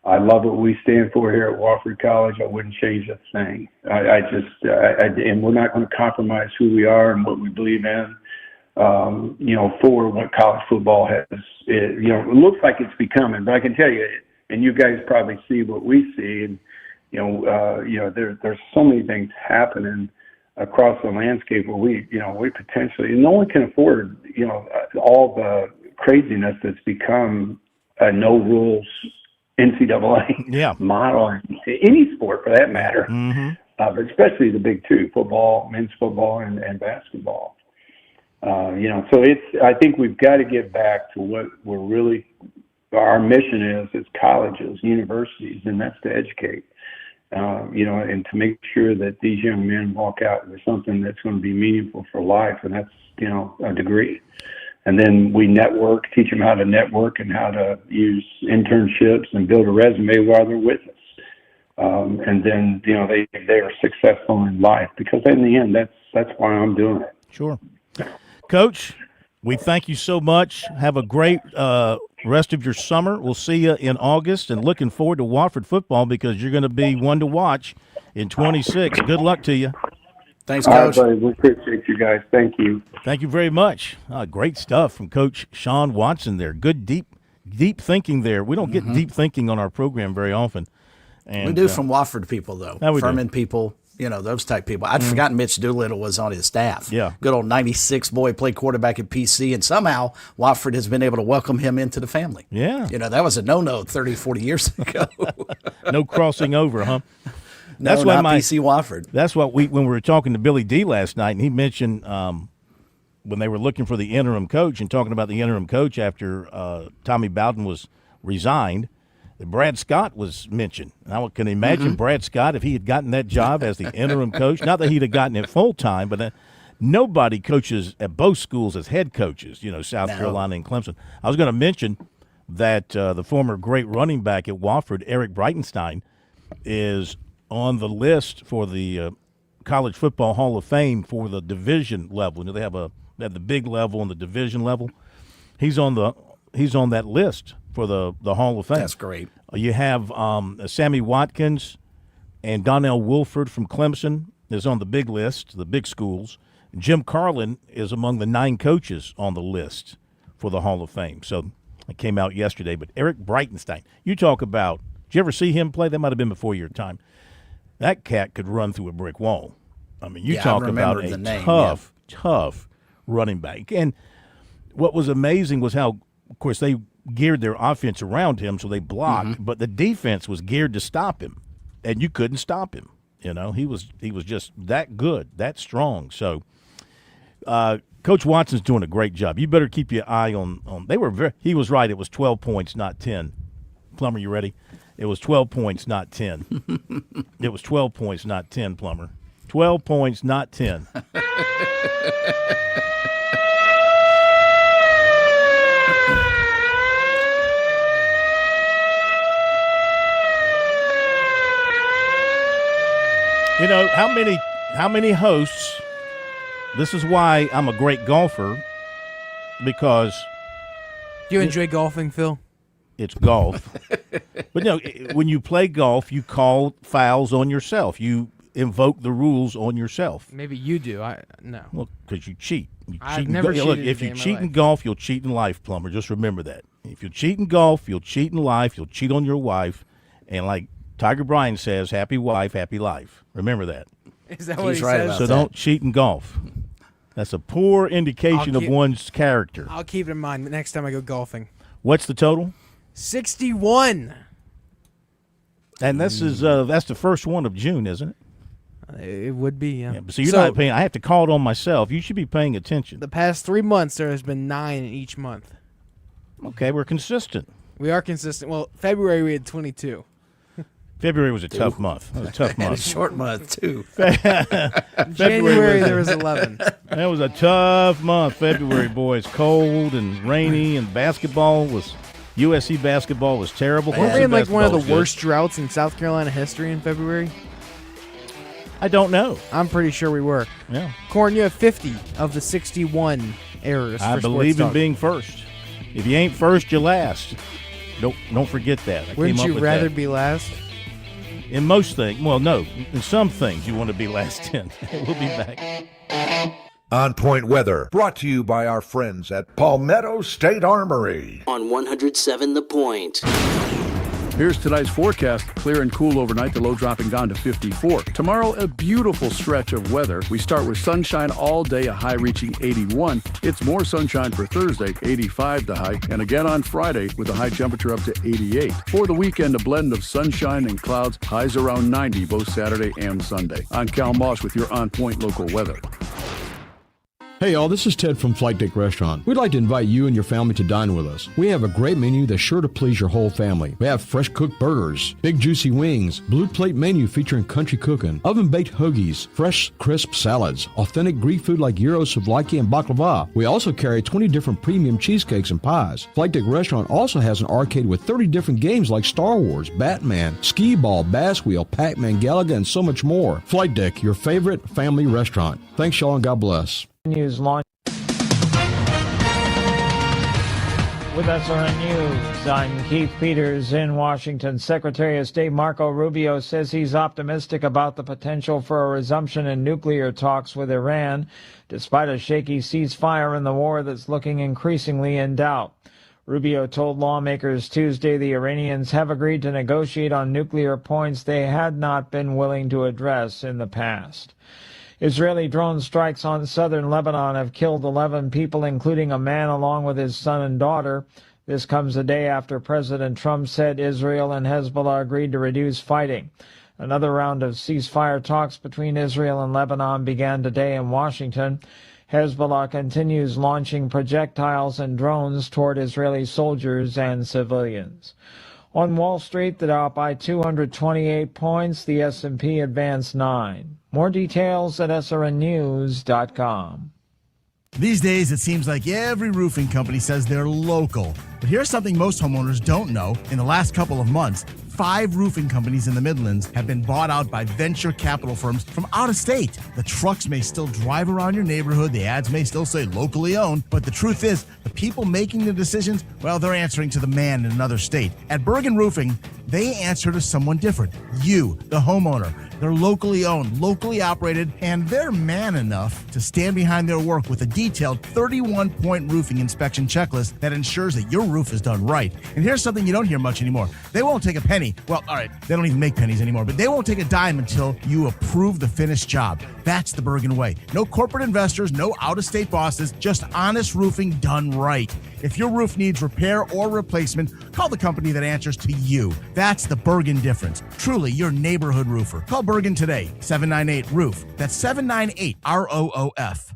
I love what we stand for here at Wofford College. I wouldn't change a thing. And we're not going to compromise who we are and what we believe in. For what college football has, it looks like it's becoming, but I can tell you, and you guys probably see what we see, and there's so many things happening across the landscape where we potentially, and no one can afford all the craziness that's become a no rules NCAA model in any sport for that matter, but especially the big two: football, men's football, and basketball. So I think we've got to get back to what our mission is as colleges, universities, and that's to educate, and to make sure that these young men walk out with something that's going to be meaningful for life, and that's, a degree. And then we network, teach them how to network and how to use internships and build a resume while they're with us. And then, they are successful in life, because in the end, that's why I'm doing it. Sure. Coach, we thank you so much. Have a great rest of your summer. We'll see you in August, and looking forward to Wofford football, because you're going to be one to watch in 26. Good luck to you. Thanks, All Coach. right, buddy. We appreciate you guys. Thank you. Thank you very much. Great stuff from Coach Sean Watson there. Good, deep thinking there. We don't get deep thinking on our program very often. And, we do from Wofford people, though. We Furman do. people, those type people. I'd forgotten Mitch Doolittle was on his staff. Yeah. Good old 96 boy, played quarterback at PC, and somehow Wofford has been able to welcome him into the family. Yeah. That was a no-no 30, 40 years ago. No crossing over, huh? No, That's why not PC Wofford. That's what when we were talking to Billy D last night, and he mentioned when they were looking for the interim coach and talking about the interim coach after Tommy Bowden was resigned, that Brad Scott was mentioned. I can imagine Brad Scott if he had gotten that job as the interim coach. Not that he'd have gotten it full time, but nobody coaches at both schools as head coaches. South Carolina and Clemson. I was going to mention that the former great running back at Wofford, Eric Breitenstein, is on the list for the College Football Hall of Fame for the division level. They have the big level and the division level. He's on that list for the Hall of Fame. That's great. You have Sammy Watkins and Donnell Wolford from Clemson is on the big list, the big schools. Jim Carlin is among the 9 coaches on the list for the Hall of Fame. So it came out yesterday. But Eric Breitenstein, you talk about, did you ever see him play? That might have been before your time. That cat could run through a brick wall. I mean, you talk about a tough running back. And what was amazing was how, of course, they geared their offense around him, so they blocked, but the defense was geared to stop him, and you couldn't stop him. He was just that good, that strong. So Coach Watson's doing a great job. You better keep your eye on he was right. It was 12 points, not 10. Plummer, you ready? It was 12 points, not 10. It was 12 points, not 10, Plummer. 12 points, not 10. How many hosts, this is why I'm a great golfer, because Do you enjoy golfing, Phil? It's golf. But when you play golf, you call fouls on yourself. You invoke the rules on yourself. Maybe you do. No. Well, because you cheat. I've never cheated Look, a if day you in my cheat life. in golf, you'll cheat in life, Plumber. Just remember that. If you cheat in golf, you'll cheat in life. You'll cheat on your wife. And like Tiger Bryan says, happy wife, happy life. Remember that. Is that what he right says? about So that. don't cheat in golf. That's a poor indication of one's character. I'll keep it in mind next time I go golfing. What's the total? 61. And this is that's the first one of June, isn't it? It would be, yeah. But so you're not paying. I have to call it on myself. You should be paying attention. The past 3 months, there has been 9 in each month. Okay, we're consistent. We are consistent. Well, February we had 22. February was a tough month. It was a tough month. And a short month, too. January there was 11. That was a tough month. February, boys. Cold and rainy, and basketball was USC basketball was terrible. Weren't we in like one of the Basketball was worst droughts in South Carolina history in February? I don't know. I'm pretty sure we were. Yeah. Corn, you have 50 of the 61 errors. I for believe Sports in Talk. being first. If you ain't first, you last. Don't forget that. I Wouldn't came up you with rather that. be last? In most things, well, no. In some things, you want to be last in. We'll be back. On Point Weather, brought to you by our friends at Palmetto State Armory. On 107 The Point. Here's tonight's forecast. Clear and cool overnight, the low dropping down to 54. Tomorrow, a beautiful stretch of weather. We start with sunshine all day, a high reaching 81. It's more sunshine for Thursday, 85 the high, and again on Friday with a high temperature up to 88. For the weekend, a blend of sunshine and clouds, highs around 90 both Saturday and Sunday. I'm Cal Moss with your On Point local weather. Hey y'all, this is Ted from Flight Deck Restaurant. We'd like to invite you and your family to dine with us. We have a great menu that's sure to please your whole family. We have fresh cooked burgers, big juicy wings, blue plate menu featuring country cooking, oven baked hoagies, fresh crisp salads, authentic Greek food like gyros, souvlaki, and baklava. We also carry 20 different premium cheesecakes and pies. Flight Deck Restaurant also has an arcade with 30 different games like Star Wars, Batman, Skee Ball, Bass Wheel, Pac-Man, Galaga, and so much more. Flight Deck, your favorite family restaurant. Thanks y'all and God bless. News launch with With SRN News, I'm Keith Peters in Washington. Secretary of State Marco Rubio says he's optimistic about the potential for a resumption in nuclear talks with Iran, despite a shaky ceasefire in the war that's looking increasingly in doubt. Rubio told lawmakers Tuesday the Iranians have agreed to negotiate on nuclear points they had not been willing to address in the past. Israeli drone strikes on southern Lebanon have killed 11 people, including a man along with his son and daughter. This comes a day after President Trump said Israel and Hezbollah agreed to reduce fighting. Another round of ceasefire talks between Israel and Lebanon began today in Washington. Hezbollah continues launching projectiles and drones toward Israeli soldiers and civilians. On Wall Street, the Dow up by 228 points. The S&P advanced 9. More details at srnnews.com. These days, it seems like every roofing company says they're local. But here's something most homeowners don't know. In the last couple of months, 5 roofing companies in the Midlands have been bought out by venture capital firms from out of state. The trucks may still drive around your neighborhood, the ads may still say locally owned, but the truth is, the people making the decisions, well, they're answering to the man in another state. At Bergen Roofing, they answer to someone different. You, the homeowner. They're locally owned, locally operated, and they're man enough to stand behind their work with a detailed 31-point roofing inspection checklist that ensures that your roof is done right. And here's something you don't hear much anymore. They won't take a penny. Well, all right, they don't even make pennies anymore, but they won't take a dime until you approve the finished job. That's the Bergen way. No corporate investors, no out-of-state bosses, just honest roofing done right. If your roof needs repair or replacement, call the company that answers to you. That's the Bergen difference. Truly your neighborhood roofer. Call Bergen today, 798-ROOF. That's 798-ROOF.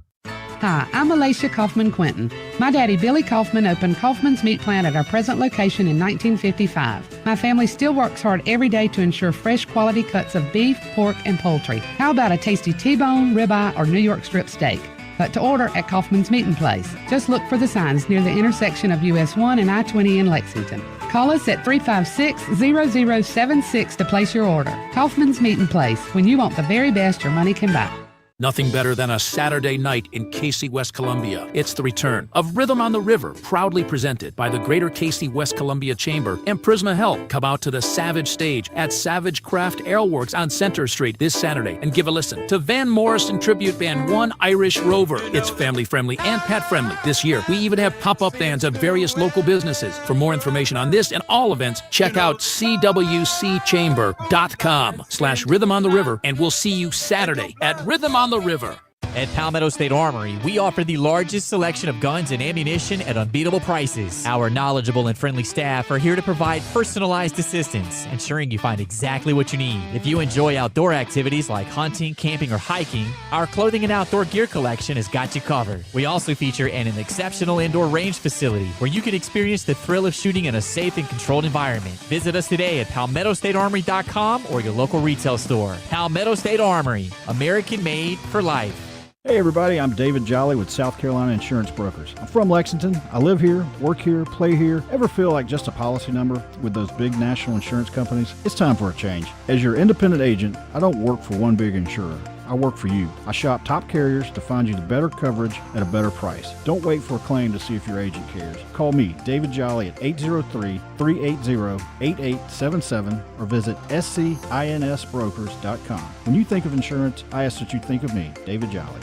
Hi, I'm Alicia Kaufman Quinton. My daddy, Billy Kaufman, opened Kaufman's Meat Plant at our present location in 1955. My family still works hard every day to ensure fresh quality cuts of beef, pork, and poultry. How about a tasty T-bone, ribeye, or New York strip steak? But to order at Kaufman's Meat & Place, just look for the signs near the intersection of US 1 and I-20 in Lexington. Call us at 356-0076 to place your order. Kaufman's Meat & Place, when you want the very best your money can buy. Nothing better than a Saturday night in Casey, West Columbia. It's the return of Rhythm on the River, proudly presented by the Greater Casey, West Columbia Chamber and Prisma Health. Come out to the Savage stage at Savage Craft Aleworks on Center Street this Saturday and give a listen to Van Morrison tribute band One Irish Rover. It's family-friendly and pet-friendly. This year, we even have pop-up bands of various local businesses. For more information on this and all events, check out cwcchamber.com/Rhythm on the River, and we'll see you Saturday at Rhythm on the River. At Palmetto State Armory, we offer the largest selection of guns and ammunition at unbeatable prices. Our knowledgeable and friendly staff are here to provide personalized assistance, ensuring you find exactly what you need. If you enjoy outdoor activities like hunting, camping, or hiking, our clothing and outdoor gear collection has got you covered. We also feature an exceptional indoor range facility where you can experience the thrill of shooting in a safe and controlled environment. Visit us today at PalmettoStateArmory.com or your local retail store. Palmetto State Armory, American made for life. Hey everybody, I'm David Jolly with South Carolina Insurance Brokers. I'm from Lexington. I live here, work here, play here. Ever feel like just a policy number with those big national insurance companies? It's time for a change. As your independent agent, I don't work for one big insurer. I work for you. I shop top carriers to find you the better coverage at a better price. Don't wait for a claim to see if your agent cares. Call me, David Jolly, at 803-380-8877 or visit scinsbrokers.com. When you think of insurance, I ask that you think of me, David Jolly.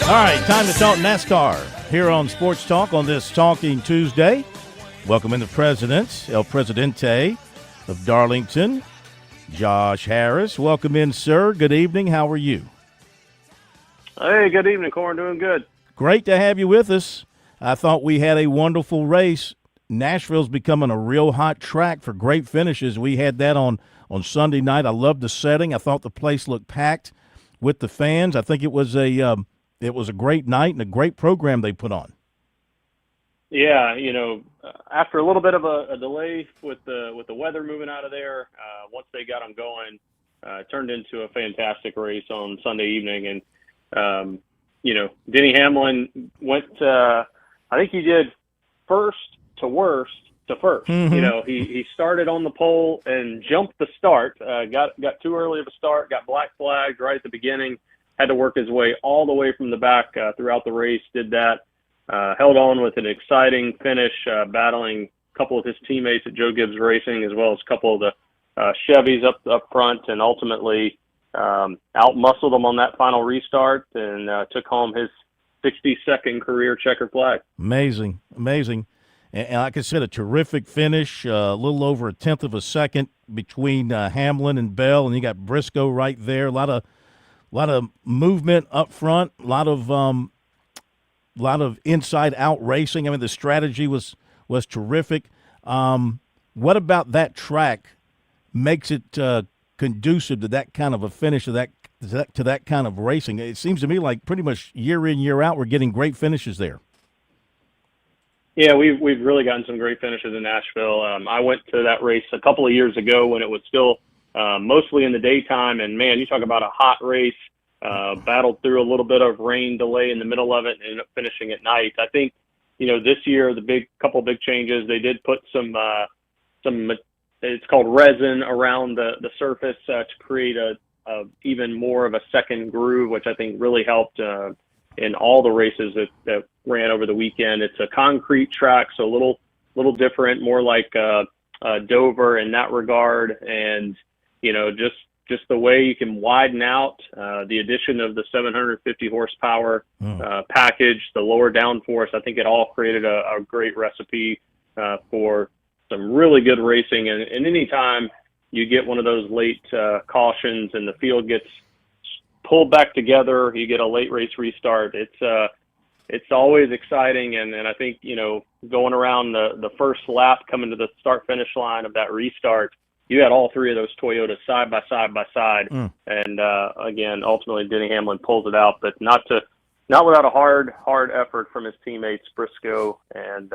All right, time to talk NASCAR here on Sports Talk on this Talking Tuesday. Welcome in the presidents, El Presidente of Darlington, Josh Harris. Welcome in, sir. Good evening. How are you? Hey, good evening, Corin. Doing good. Great to have you with us. I thought we had a wonderful race. Nashville's becoming a real hot track for great finishes. We had that on Sunday night. I loved the setting. I thought the place looked packed with the fans. I think it was a great night and a great program they put on. Yeah, after a little bit of a delay with the weather moving out of there, once they got them going, it turned into a fantastic race on Sunday evening. And Denny Hamlin went, I think he did first to worst to first. Mm-hmm. He started on the pole and jumped the start, got too early of a start, got black flagged right at the beginning, had to work his way all the way from the back throughout the race, did that, held on with an exciting finish, battling a couple of his teammates at Joe Gibbs Racing, as well as a couple of the Chevys up front, and ultimately out-muscled him on that final restart and took home his 62nd career checkered flag. Amazing. And like I said, a terrific finish, a little over a tenth of a second between Hamlin and Bell, and you got Briscoe right there. A lot of movement up front, a lot of inside-out racing. I mean, the strategy was terrific. What about that track makes it conducive to that kind of a finish, to that kind of racing? It seems to me like pretty much year in, year out, we're getting great finishes there. Yeah, we've really gotten some great finishes in Nashville. I went to that race a couple of years ago when it was still mostly in the daytime, and man, you talk about a hot race. Battled through a little bit of rain delay in the middle of it and ended up finishing at night. I think, this year, couple big changes, they did put some it's called resin around the surface to create a even more of a second groove, which I think really helped in all the races that ran over the weekend. It's a concrete track, so a little different, more like Dover in that regard. And, just the way you can widen out, the addition of the 750 horsepower package, the lower downforce, I think it all created a great recipe for some really good racing. And any time you get one of those late cautions and the field gets pulled back together, you get a late race restart. It's always exciting. And I think, going around the first lap, coming to the start finish line of that restart, you had all three of those Toyotas side by side. And again, ultimately Denny Hamlin pulls it out, but not without a hard effort from his teammates Briscoe and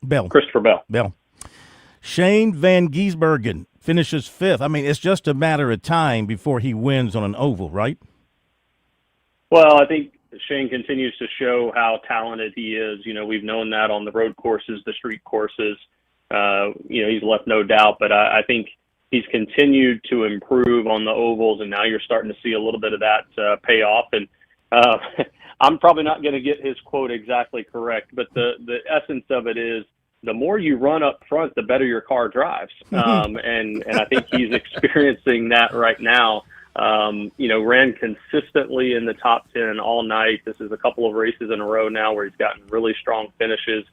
Bell. Christopher Bell. Shane Van Gisbergen finishes fifth. I mean, it's just a matter of time before he wins on an oval, right? Well, I think Shane continues to show how talented he is. We've known that on the road courses, the street courses. He's left no doubt, but I think he's continued to improve on the ovals, and now you're starting to see a little bit of that pay off. And I'm probably not going to get his quote exactly correct, but the essence of it is the more you run up front, the better your car drives. And I think he's experiencing that right now. Ran consistently in the top 10 all night. This is a couple of races in a row now where he's gotten really strong finishes.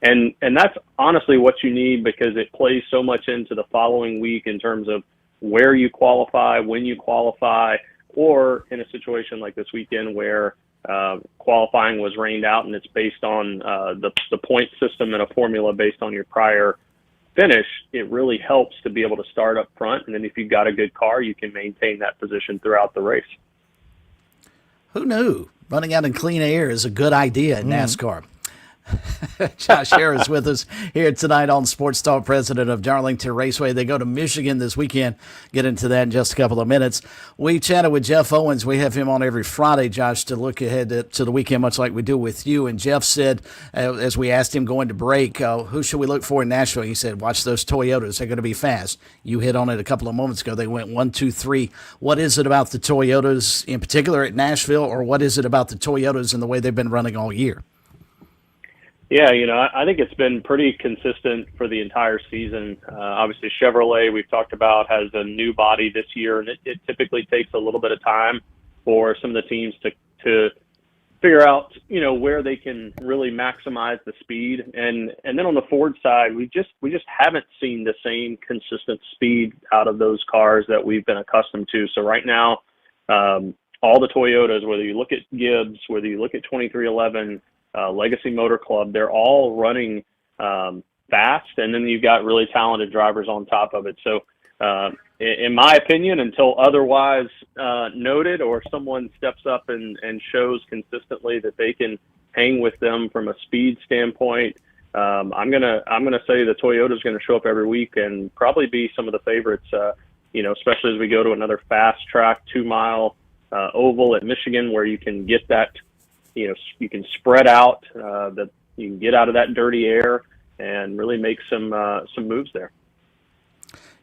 And that's honestly what you need, because it plays so much into the following week in terms of where you qualify, when you qualify, or in a situation like this weekend where qualifying was rained out and it's based on the point system and a formula based on your prior finish. It really helps to be able to start up front, and then if you've got a good car, you can maintain that position throughout the race. Who knew running out in clean air is a good idea in NASCAR? Josh Harris with us here tonight on Sports Talk, president of Darlington Raceway. They go to Michigan this weekend. Get into that in just a couple of minutes. We chatted with Jeff Owens. We have him on every Friday, Josh, to look ahead to the weekend, much like we do with you. And Jeff said, as we asked him going to break, who should we look for in Nashville? He said, watch those Toyotas. They're going to be fast. You hit on it a couple of moments ago. They went 1, 2, 3. What is it about the Toyotas in particular at Nashville, or what is it about the Toyotas and the way they've been running all year? Yeah, I think it's been pretty consistent for the entire season. Obviously, Chevrolet, we've talked about, has a new body this year, and it typically takes a little bit of time for some of the teams to figure out, where they can really maximize the speed. And then on the Ford side, we just haven't seen the same consistent speed out of those cars that we've been accustomed to. So right now, all the Toyotas, whether you look at Gibbs, whether you look at 2311, Legacy Motor Club, they're all running fast, and then you've got really talented drivers on top of it. So in my opinion, until otherwise noted or someone steps up and shows consistently that they can hang with them from a speed standpoint, I'm gonna say the Toyota's gonna show up every week and probably be some of the favorites. Especially as we go to another fast track 2-mile oval at Michigan, where you can get that, you can spread out, that you can get out of that dirty air and really make some moves there.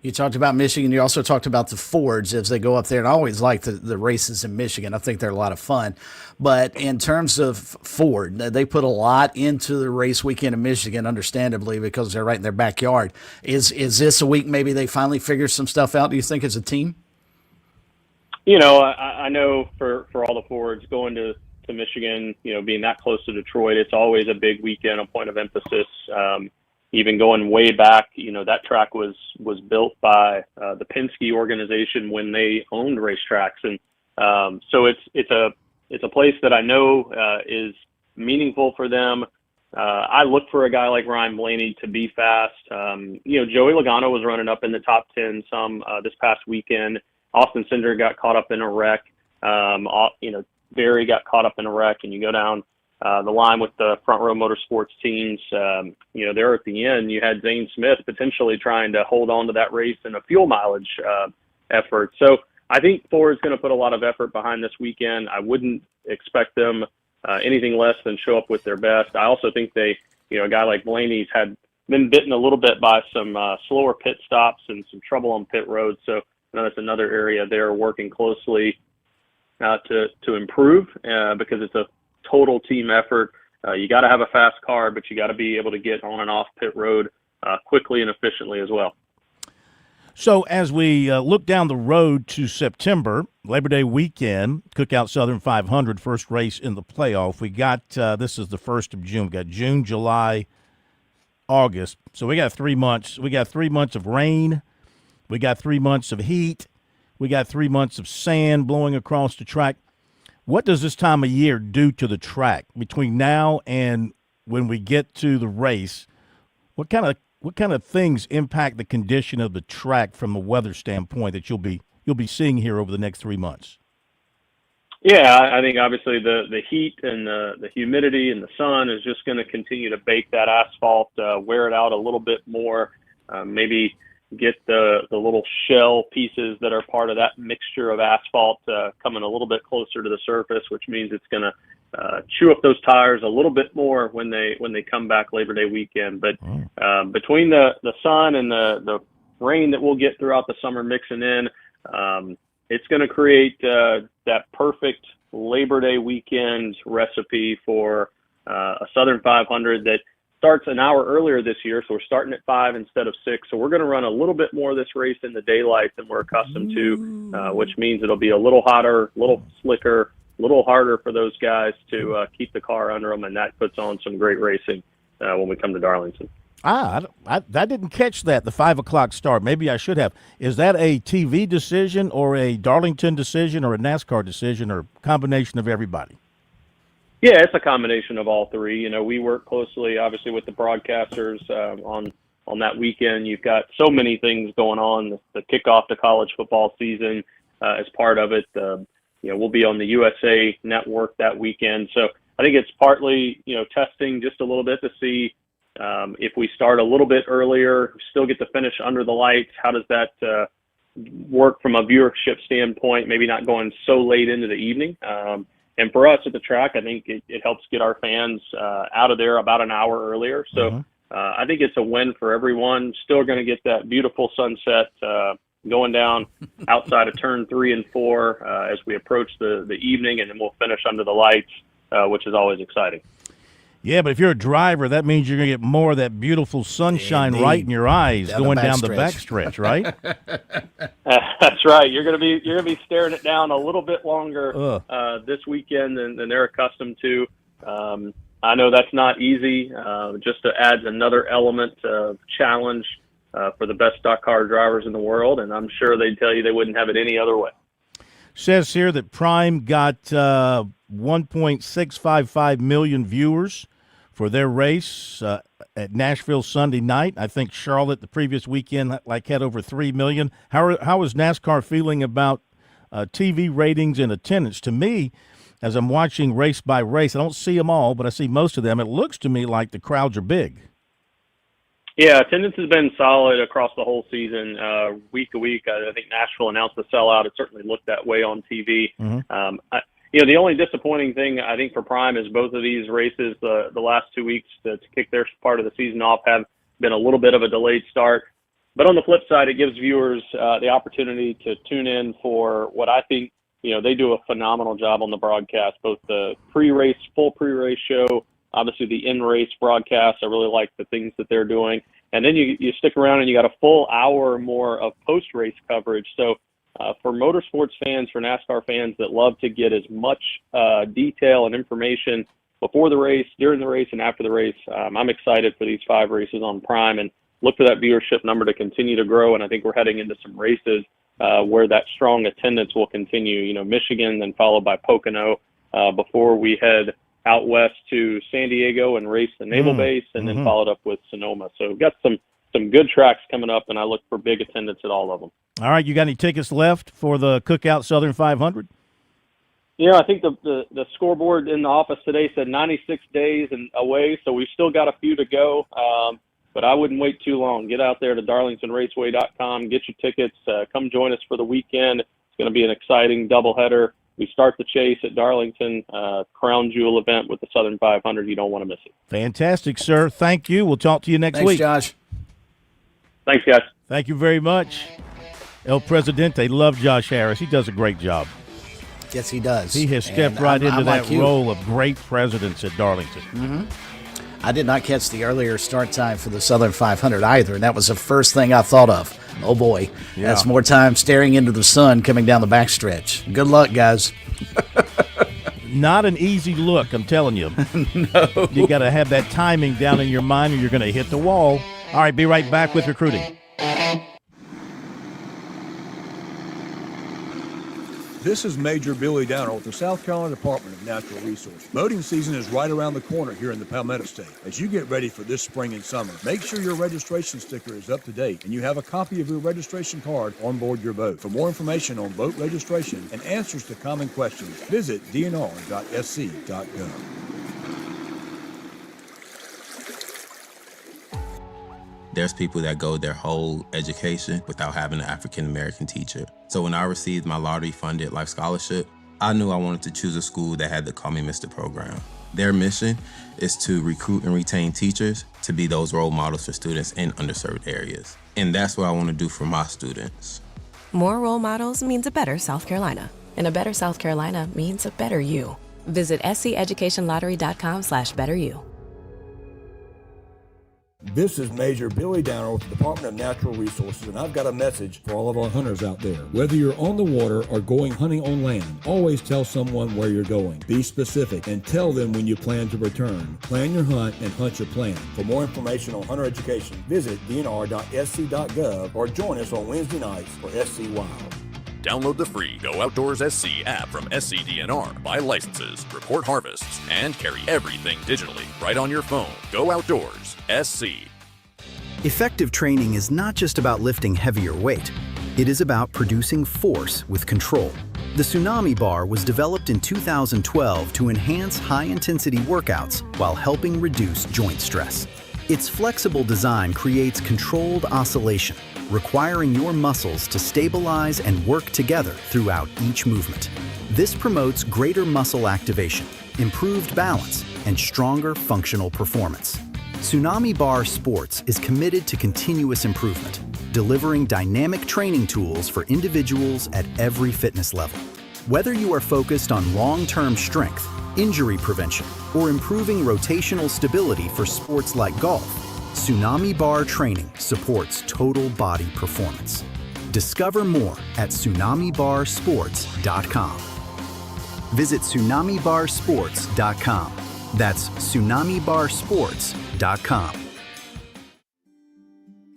You talked about Michigan. You also talked about the Fords as they go up there. And I always like the races in Michigan. I think they're a lot of fun. But in terms of Ford, they put a lot into the race weekend in Michigan, understandably, because they're right in their backyard. Is this a week maybe they finally figure some stuff out, do you think, as a team? I know for all the Fords going to Michigan, being that close to Detroit, it's always a big weekend, a point of emphasis. Even going way back, that track was built by the Penske organization when they owned racetracks, and so it's a place that I know is meaningful for them. I look for a guy like Ryan Blaney to be fast. Joey Logano was running up in the top 10 some this past weekend. Austin Cindric got caught up in a wreck. Barry got caught up in a wreck, and you go down the line with the Front Row Motorsports teams. There at the end, you had Zane Smith potentially trying to hold on to that race in a fuel mileage effort. So I think Ford's going to put a lot of effort behind this weekend. I wouldn't expect them anything less than show up with their best. I also think a guy like Blaney's had been bitten a little bit by some slower pit stops and some trouble on pit road. So that's another area they're working closely to improve because it's a total team effort. You got to have a fast car, but you got to be able to get on and off pit road quickly and efficiently as well. So as we look down the road to September, Labor Day weekend, Cookout Southern 500, first race in the playoff. We got, this is the 1st of June. We got June, July, August. So we got 3 months. We got 3 months of rain. We got 3 months of heat. We got 3 months of sand blowing across the track. What does this time of year do to the track between now and when we get to the race? What kind of things impact the condition of the track from a weather standpoint that you'll be seeing here over the next 3 months? Yeah, I think obviously the heat and the humidity and the sun is just going to continue to bake that asphalt, wear it out a little bit more, maybe get the little shell pieces that are part of that mixture of asphalt coming a little bit closer to the surface, which means it's going to chew up those tires a little bit more when they come back Labor Day weekend. But between the sun and the rain that we'll get throughout the summer mixing in, it's going to create that perfect Labor Day weekend recipe for a Southern 500 that starts an hour earlier this year, so we're starting at 5 instead of 6. So we're going to run a little bit more of this race in the daylight than we're accustomed to, which means it'll be a little hotter, a little slicker, a little harder for those guys to keep the car under them, and that puts on some great racing when we come to Darlington. I didn't catch that, the 5 o'clock start. Maybe I should have. Is that a TV decision or a Darlington decision or a NASCAR decision or a combination of everybody? Yeah, it's a combination of all three. We work closely, obviously, with the broadcasters on that weekend. You've got so many things going on. The kickoff to college football season as part of it. We'll be on the USA Network that weekend. So I think it's partly, testing just a little bit to see if we start a little bit earlier, still get to finish under the lights. How does that work from a viewership standpoint? Maybe not going so late into the evening. And for us at the track, I think it helps get our fans out of there about an hour earlier. So I think it's a win for everyone. Still going to get that beautiful sunset going down outside of turn 3 and 4 as we approach the evening, and then we'll finish under the lights, which is always exciting. Yeah, but if you're a driver, that means you're going to get more of that beautiful sunshine right in your eyes going down the backstretch, right? That's That's right. You're gonna be staring it down a little bit longer this weekend than they're accustomed to. I know that's not easy. Just adds another element of challenge for the best stock car drivers in the world, and I'm sure they'd tell you they wouldn't have it any other way. Says here that Prime got 1.655 million viewers for their race at Nashville Sunday night. I think Charlotte the previous weekend had over 3 million. How is NASCAR feeling about TV ratings and attendance? To me, as I'm watching race by race, I don't see them all, but I see most of them. It looks to me like the crowds are big. Yeah, attendance has been solid across the whole season, week to week. I think Nashville announced the sellout. It certainly looked that way on TV. Mm-hmm. The only disappointing thing I think for Prime is both of these races, the last 2 weeks to kick their part of the season off, have been a little bit of a delayed start. But on the flip side, it gives viewers the opportunity to tune in for what I think, they do a phenomenal job on the broadcast, both the full pre-race show, obviously the in-race broadcast. I really like the things that they're doing. And then you stick around and you got a full hour or more of post-race coverage. So for motorsports fans, for NASCAR fans that love to get as much detail and information before the race, during the race, and after the race, I'm excited for these 5 races on Prime and look for that viewership number to continue to grow. And I think we're heading into some races where that strong attendance will continue. Michigan, then followed by Pocono, before we head out west to San Diego and race the Naval Base, and then followed up with Sonoma. So we've got some good tracks coming up, and I look for big attendance at all of them. All right, you got any tickets left for the Cookout Southern 500? I think the scoreboard in the office today said 96 days and away, so we've still got a few to go. But I wouldn't wait too long. Get out there to darlingtonraceway.com, get your tickets, come join us for the weekend. It's going to be an exciting doubleheader. We start the chase at Darlington, crown jewel event with the Southern 500. You don't want to miss it. Fantastic, sir. Thank you. We'll talk to you next week. Thanks, Josh. Thanks, guys. Thank you very much. El Presidente, love Josh Harris. He does a great job. Yes, he does. He has stepped into that role of great presidents at Darlington. Mm-hmm. I did not catch the earlier start time for the Southern 500 either, and that was the first thing I thought of. Oh, boy. Yeah. That's more time staring into the sun coming down the backstretch. Good luck, guys. Not an easy look, I'm telling you. No. You got to have that timing down in your mind or you're going to hit the wall. All right, be right back with recruiting. This is Major Billy Downer with the South Carolina Department of Natural Resources. Boating season is right around the corner here in the Palmetto State. As you get ready for this spring and summer, make sure your registration sticker is up to date and you have a copy of your registration card on board your boat. For more information on boat registration and answers to common questions, visit dnr.sc.gov. There's people that go their whole education without having an African-American teacher. So when I received my lottery-funded life scholarship, I knew I wanted to choose a school that had the Call Me Mr. program. Their mission is to recruit and retain teachers to be those role models for students in underserved areas. And that's what I want to do for my students. More role models means a better South Carolina. And a better South Carolina means a better you. Visit sceducationlottery.com/betteryou. This is Major Billy Downer with the Department of Natural Resources, and I've got a message for all of our hunters out there. Whether you're on the water or going hunting on land, always tell someone where you're going. Be specific and tell them when you plan to return. Plan your hunt and hunt your plan. For more information on hunter education, visit dnr.sc.gov or join us on Wednesday nights for SC Wild. Download the free Go Outdoors SC app from SCDNR, buy licenses, report harvests, and carry everything digitally right on your phone. Go Outdoors SC. Effective training is not just about lifting heavier weight. It is about producing force with control. The Tsunami Bar was developed in 2012 to enhance high-intensity workouts while helping reduce joint stress. Its flexible design creates controlled oscillation, requiring your muscles to stabilize and work together throughout each movement. This promotes greater muscle activation, improved balance, and stronger functional performance. Tsunami Bar Sports is committed to continuous improvement, delivering dynamic training tools for individuals at every fitness level. Whether you are focused on long-term strength, injury prevention, or improving rotational stability for sports like golf, Tsunami Bar training supports total body performance. Discover more at TsunamiBarSports.com. Visit TsunamiBarSports.com. That's TsunamiBarSports.com.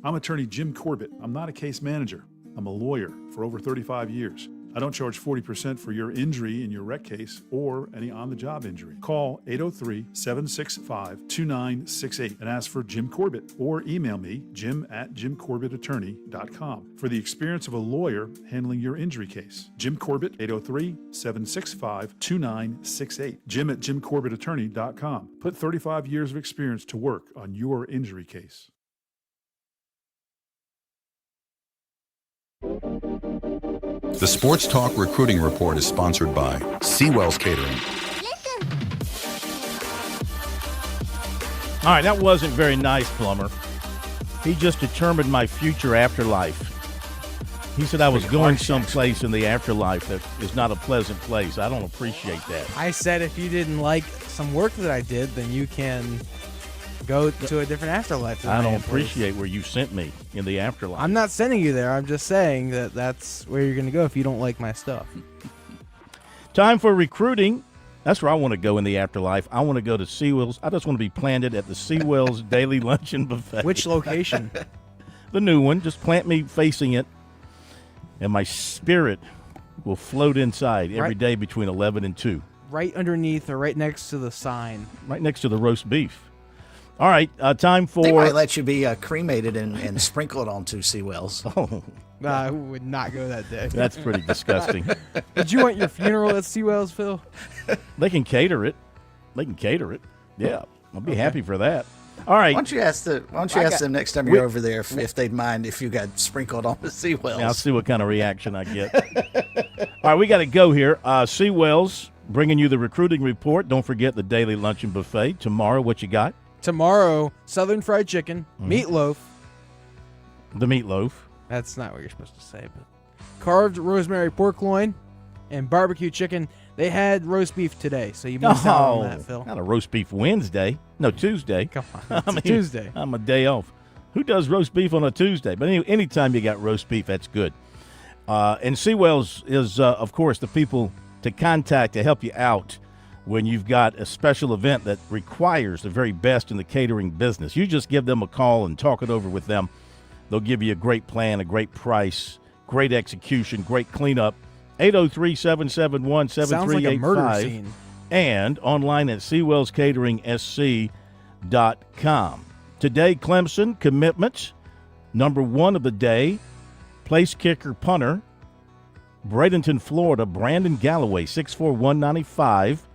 I'm attorney Jim Corbett. I'm not a case manager. I'm a lawyer for over 35 years. I don't charge 40% for your injury in your wreck case or any on-the-job injury. Call 803-765-2968 and ask for Jim Corbett, or email me, jim@jimcorbettattorney.com, for the experience of a lawyer handling your injury case. Jim Corbett, 803-765-2968. Jim@jimcorbettattorney.com. Put 35 years of experience to work on your injury case. The Sports Talk Recruiting Report is sponsored by Seawell's Catering. All right, that wasn't very nice, Plummer. He just determined my future afterlife. He said I was going someplace in the afterlife that is not a pleasant place. I don't appreciate that. I said if you didn't like some work that I did, then you can go to a different afterlife. I don't appreciate where you sent me in the afterlife. I'm not sending you there. I'm just saying that that's where you're going to go if you don't like my stuff. Time for recruiting. That's where I want to go in the afterlife. I want to go to Seawell's. I just want to be planted at the Seawell's Daily Luncheon Buffet. Which location? The new one. Just plant me facing it, and my spirit will float inside every day between 11 and 2. Right underneath or right next to the sign. Right next to the roast beef. All right, time for... They might let you be cremated and sprinkled onto Seawells. Oh. I would not go that day. That's pretty disgusting. Did you want your funeral at Seawells, Phil? They can cater it. Yeah, I'll be happy for that. All right. Why don't you ask them next time you're over there if they'd mind if you got sprinkled on the Seawells? Yeah, I'll see what kind of reaction I get. All right, we got to go here. Seawells bringing you the recruiting report. Don't forget the Daily Luncheon Buffet. Tomorrow, what you got? Tomorrow, Southern Fried Chicken, meatloaf. The meatloaf. That's not what you're supposed to say, but carved rosemary pork loin and barbecue chicken. They had roast beef today, so you missed out on that, Phil. Not a roast beef Wednesday. No, Tuesday. Come on, it's a Tuesday. I'm a day off. Who does roast beef on a Tuesday? But anytime you got roast beef, that's good. And Seawells is, of course, the people to contact to help you out when you've got a special event that requires the very best in the catering business. You just give them a call and talk it over with them. They'll give you a great plan, a great price, great execution, great cleanup. 803-771-7385. Sounds like a murder scene. And online at SeawellsCateringSC.com. Today, Clemson commitments. Number 1 of the day, place kicker punter, Bradenton, Florida, Brandon Galloway, 6'4", 195.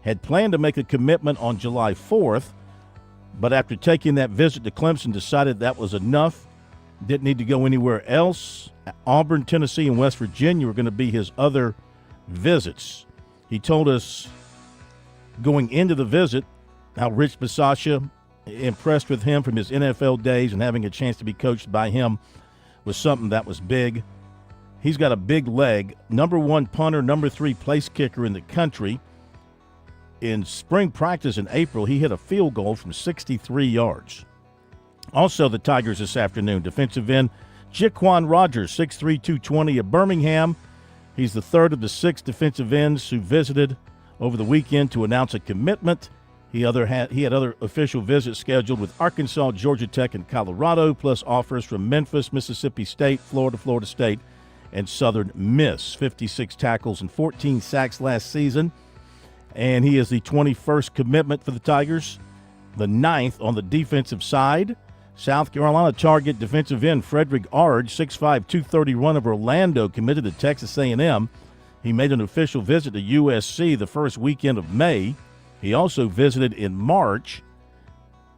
Had planned to make a commitment on July 4th, but after taking that visit to Clemson, decided that was enough, didn't need to go anywhere else. Auburn, Tennessee, and West Virginia were going to be his other visits. He told us going into the visit how Rich Bisaccia, impressed with him from his NFL days, and having a chance to be coached by him was something that was big. He's got a big leg, number 1 punter, number 3 place kicker in the country. In spring practice in April, he hit a field goal from 63 yards. Also, the Tigers this afternoon, defensive end Jaquan Rogers, 6'3", 220 of Birmingham. He's the third of the 6 defensive ends who visited over the weekend to announce a commitment. He had other official visits scheduled with Arkansas, Georgia Tech, and Colorado, plus offers from Memphis, Mississippi State, Florida State, and Southern Miss. 56 tackles and 14 sacks last season. And he is the 21st commitment for the Tigers, the 9th on the defensive side. South Carolina target defensive end Frederick Ard, 6'5", 231 of Orlando, committed to Texas A&M. He made an official visit to USC the first weekend of May. He also visited in March.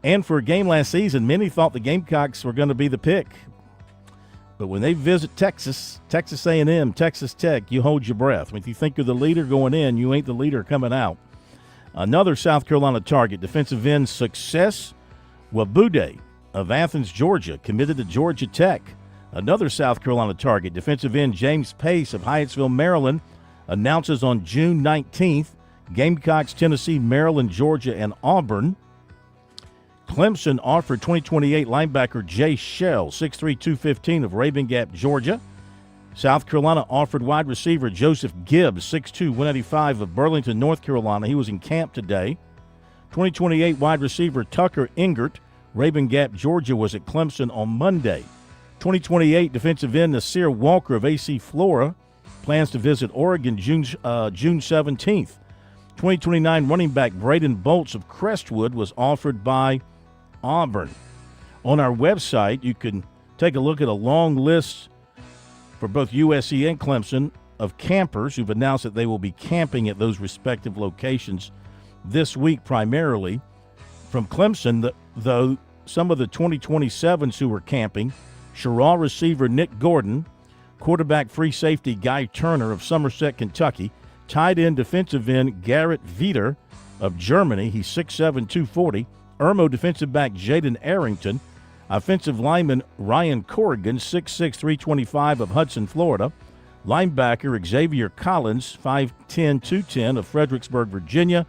And for a game last season, many thought the Gamecocks were going to be the pick. But when they visit Texas A&M, Texas Tech, you hold your breath. If you think you're the leader going in, you ain't the leader coming out. Another South Carolina target, defensive end Success Wabude of Athens, Georgia, committed to Georgia Tech. Another South Carolina target, defensive end James Pace of Hyattsville, Maryland, announces on June 19th, Gamecocks, Tennessee, Maryland, Georgia, and Auburn. Clemson offered 2028 linebacker Jay Shell, 6'3", 215 of Raven Gap, Georgia. South Carolina offered wide receiver Joseph Gibbs, 6'2", 185 of Burlington, North Carolina. He was in camp today. 2028 wide receiver Tucker Engert, Raven Gap, Georgia, was at Clemson on Monday. 2028 defensive end Nasir Walker of AC Flora plans to visit Oregon June 17th. 2029 running back Braden Bolts of Crestwood was offered by Auburn. On our website, you can take a look at a long list for both USC and Clemson of campers who've announced that they will be camping at those respective locations this week primarily. From Clemson, though, some of the 2027s who are camping, Sherrall receiver Nick Gordon, quarterback free safety Guy Turner of Somerset, Kentucky, tight end defensive end Garrett Veter of Germany, he's 6'7", 240, Irmo defensive back Jaden Arrington, offensive lineman Ryan Corrigan, 6'6", 325 of Hudson, Florida, linebacker Xavier Collins, 5'10", 210 of Fredericksburg, Virginia,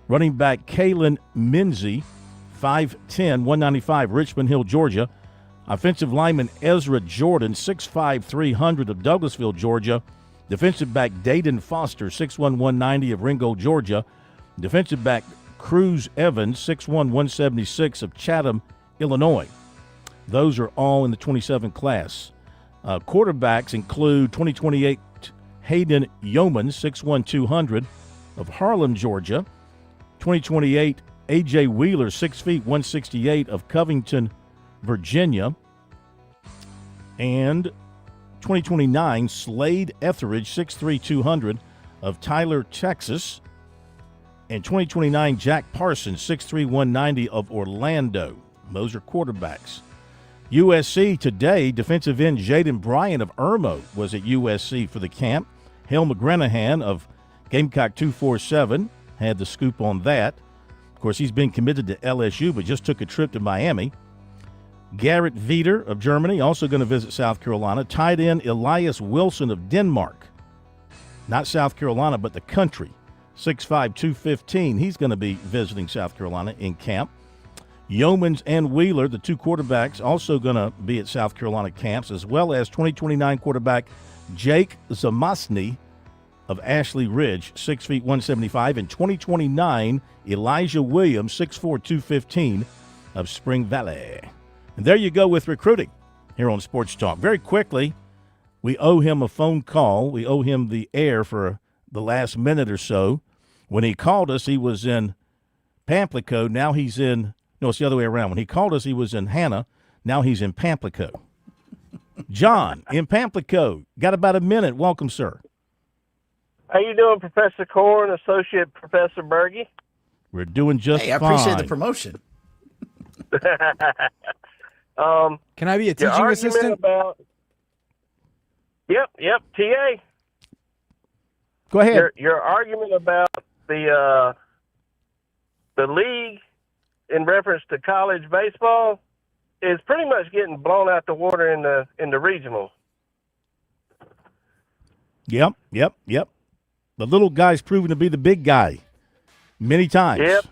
running back Kalen Minzy, 5'10", 195, Richmond Hill, Georgia, offensive lineman Ezra Jordan, 6'5", 300 of Douglasville, Georgia, defensive back Dayton Foster, 6'1", 190 of Ringgold, Georgia, defensive back Cruz Evans, 6'1", 176 of Chatham, Illinois. Those are all in the 27 class. Quarterbacks include 2028 Hayden Yeoman, 6'1", 200 of Harlem, Georgia. 2028 A.J. Wheeler, 6 feet, 168 of Covington, Virginia. And 2029 Slade Etheridge, 6'3", 200 of Tyler, Texas. And 2029 Jack Parsons, 6'3", 190 of Orlando. Those are quarterbacks. USC today, defensive end Jaden Bryant of Irmo was at USC for the camp. Hale McGranahan of Gamecock 247 had the scoop on that. Of course, he's been committed to LSU, but just took a trip to Miami. Garrett Veter of Germany, also going to visit South Carolina. Tight end Elias Wilson of Denmark. Not South Carolina, but the country. 6'5", 215. He's going to be visiting South Carolina in camp. Yeomans and Wheeler, the two quarterbacks, also going to be at South Carolina camps, as well as 2029 quarterback Jake Zamosny of Ashley Ridge, 6 feet, 175, and 2029 Elijah Williams, 6'4", 215 of Spring Valley. And there you go with recruiting here on Sports Talk. Very quickly, we owe him a phone call. We owe him the air for the last minute or so. When he called us, he was in Pamplico. Now he's in – no, it's the other way around. When he called us, he was in Hannah. Now he's in Pamplico. John, in Pamplico. Got about a minute. Welcome, sir. How you doing, Professor Korn, Associate Professor Berge? We're doing just fine. Hey, I appreciate the promotion. Can I be a teaching assistant? Yep, TA. Go ahead. Your argument about the league in reference to college baseball is pretty much getting blown out the water in the regional. Yep. The little guy's proven to be the big guy many times. Yep,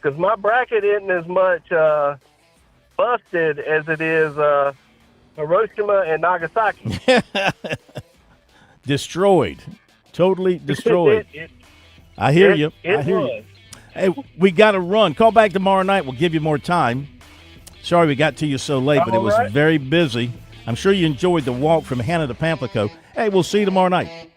because my bracket isn't as much busted as it is Hiroshima and Nagasaki. Destroyed. Totally destroyed. I hear you. I hear you. Hey, we got to run. Call back tomorrow night. We'll give you more time. Sorry we got to you so late, but it was very busy. I'm sure you enjoyed the walk from Hannah to Pamplico. Hey, we'll see you tomorrow night.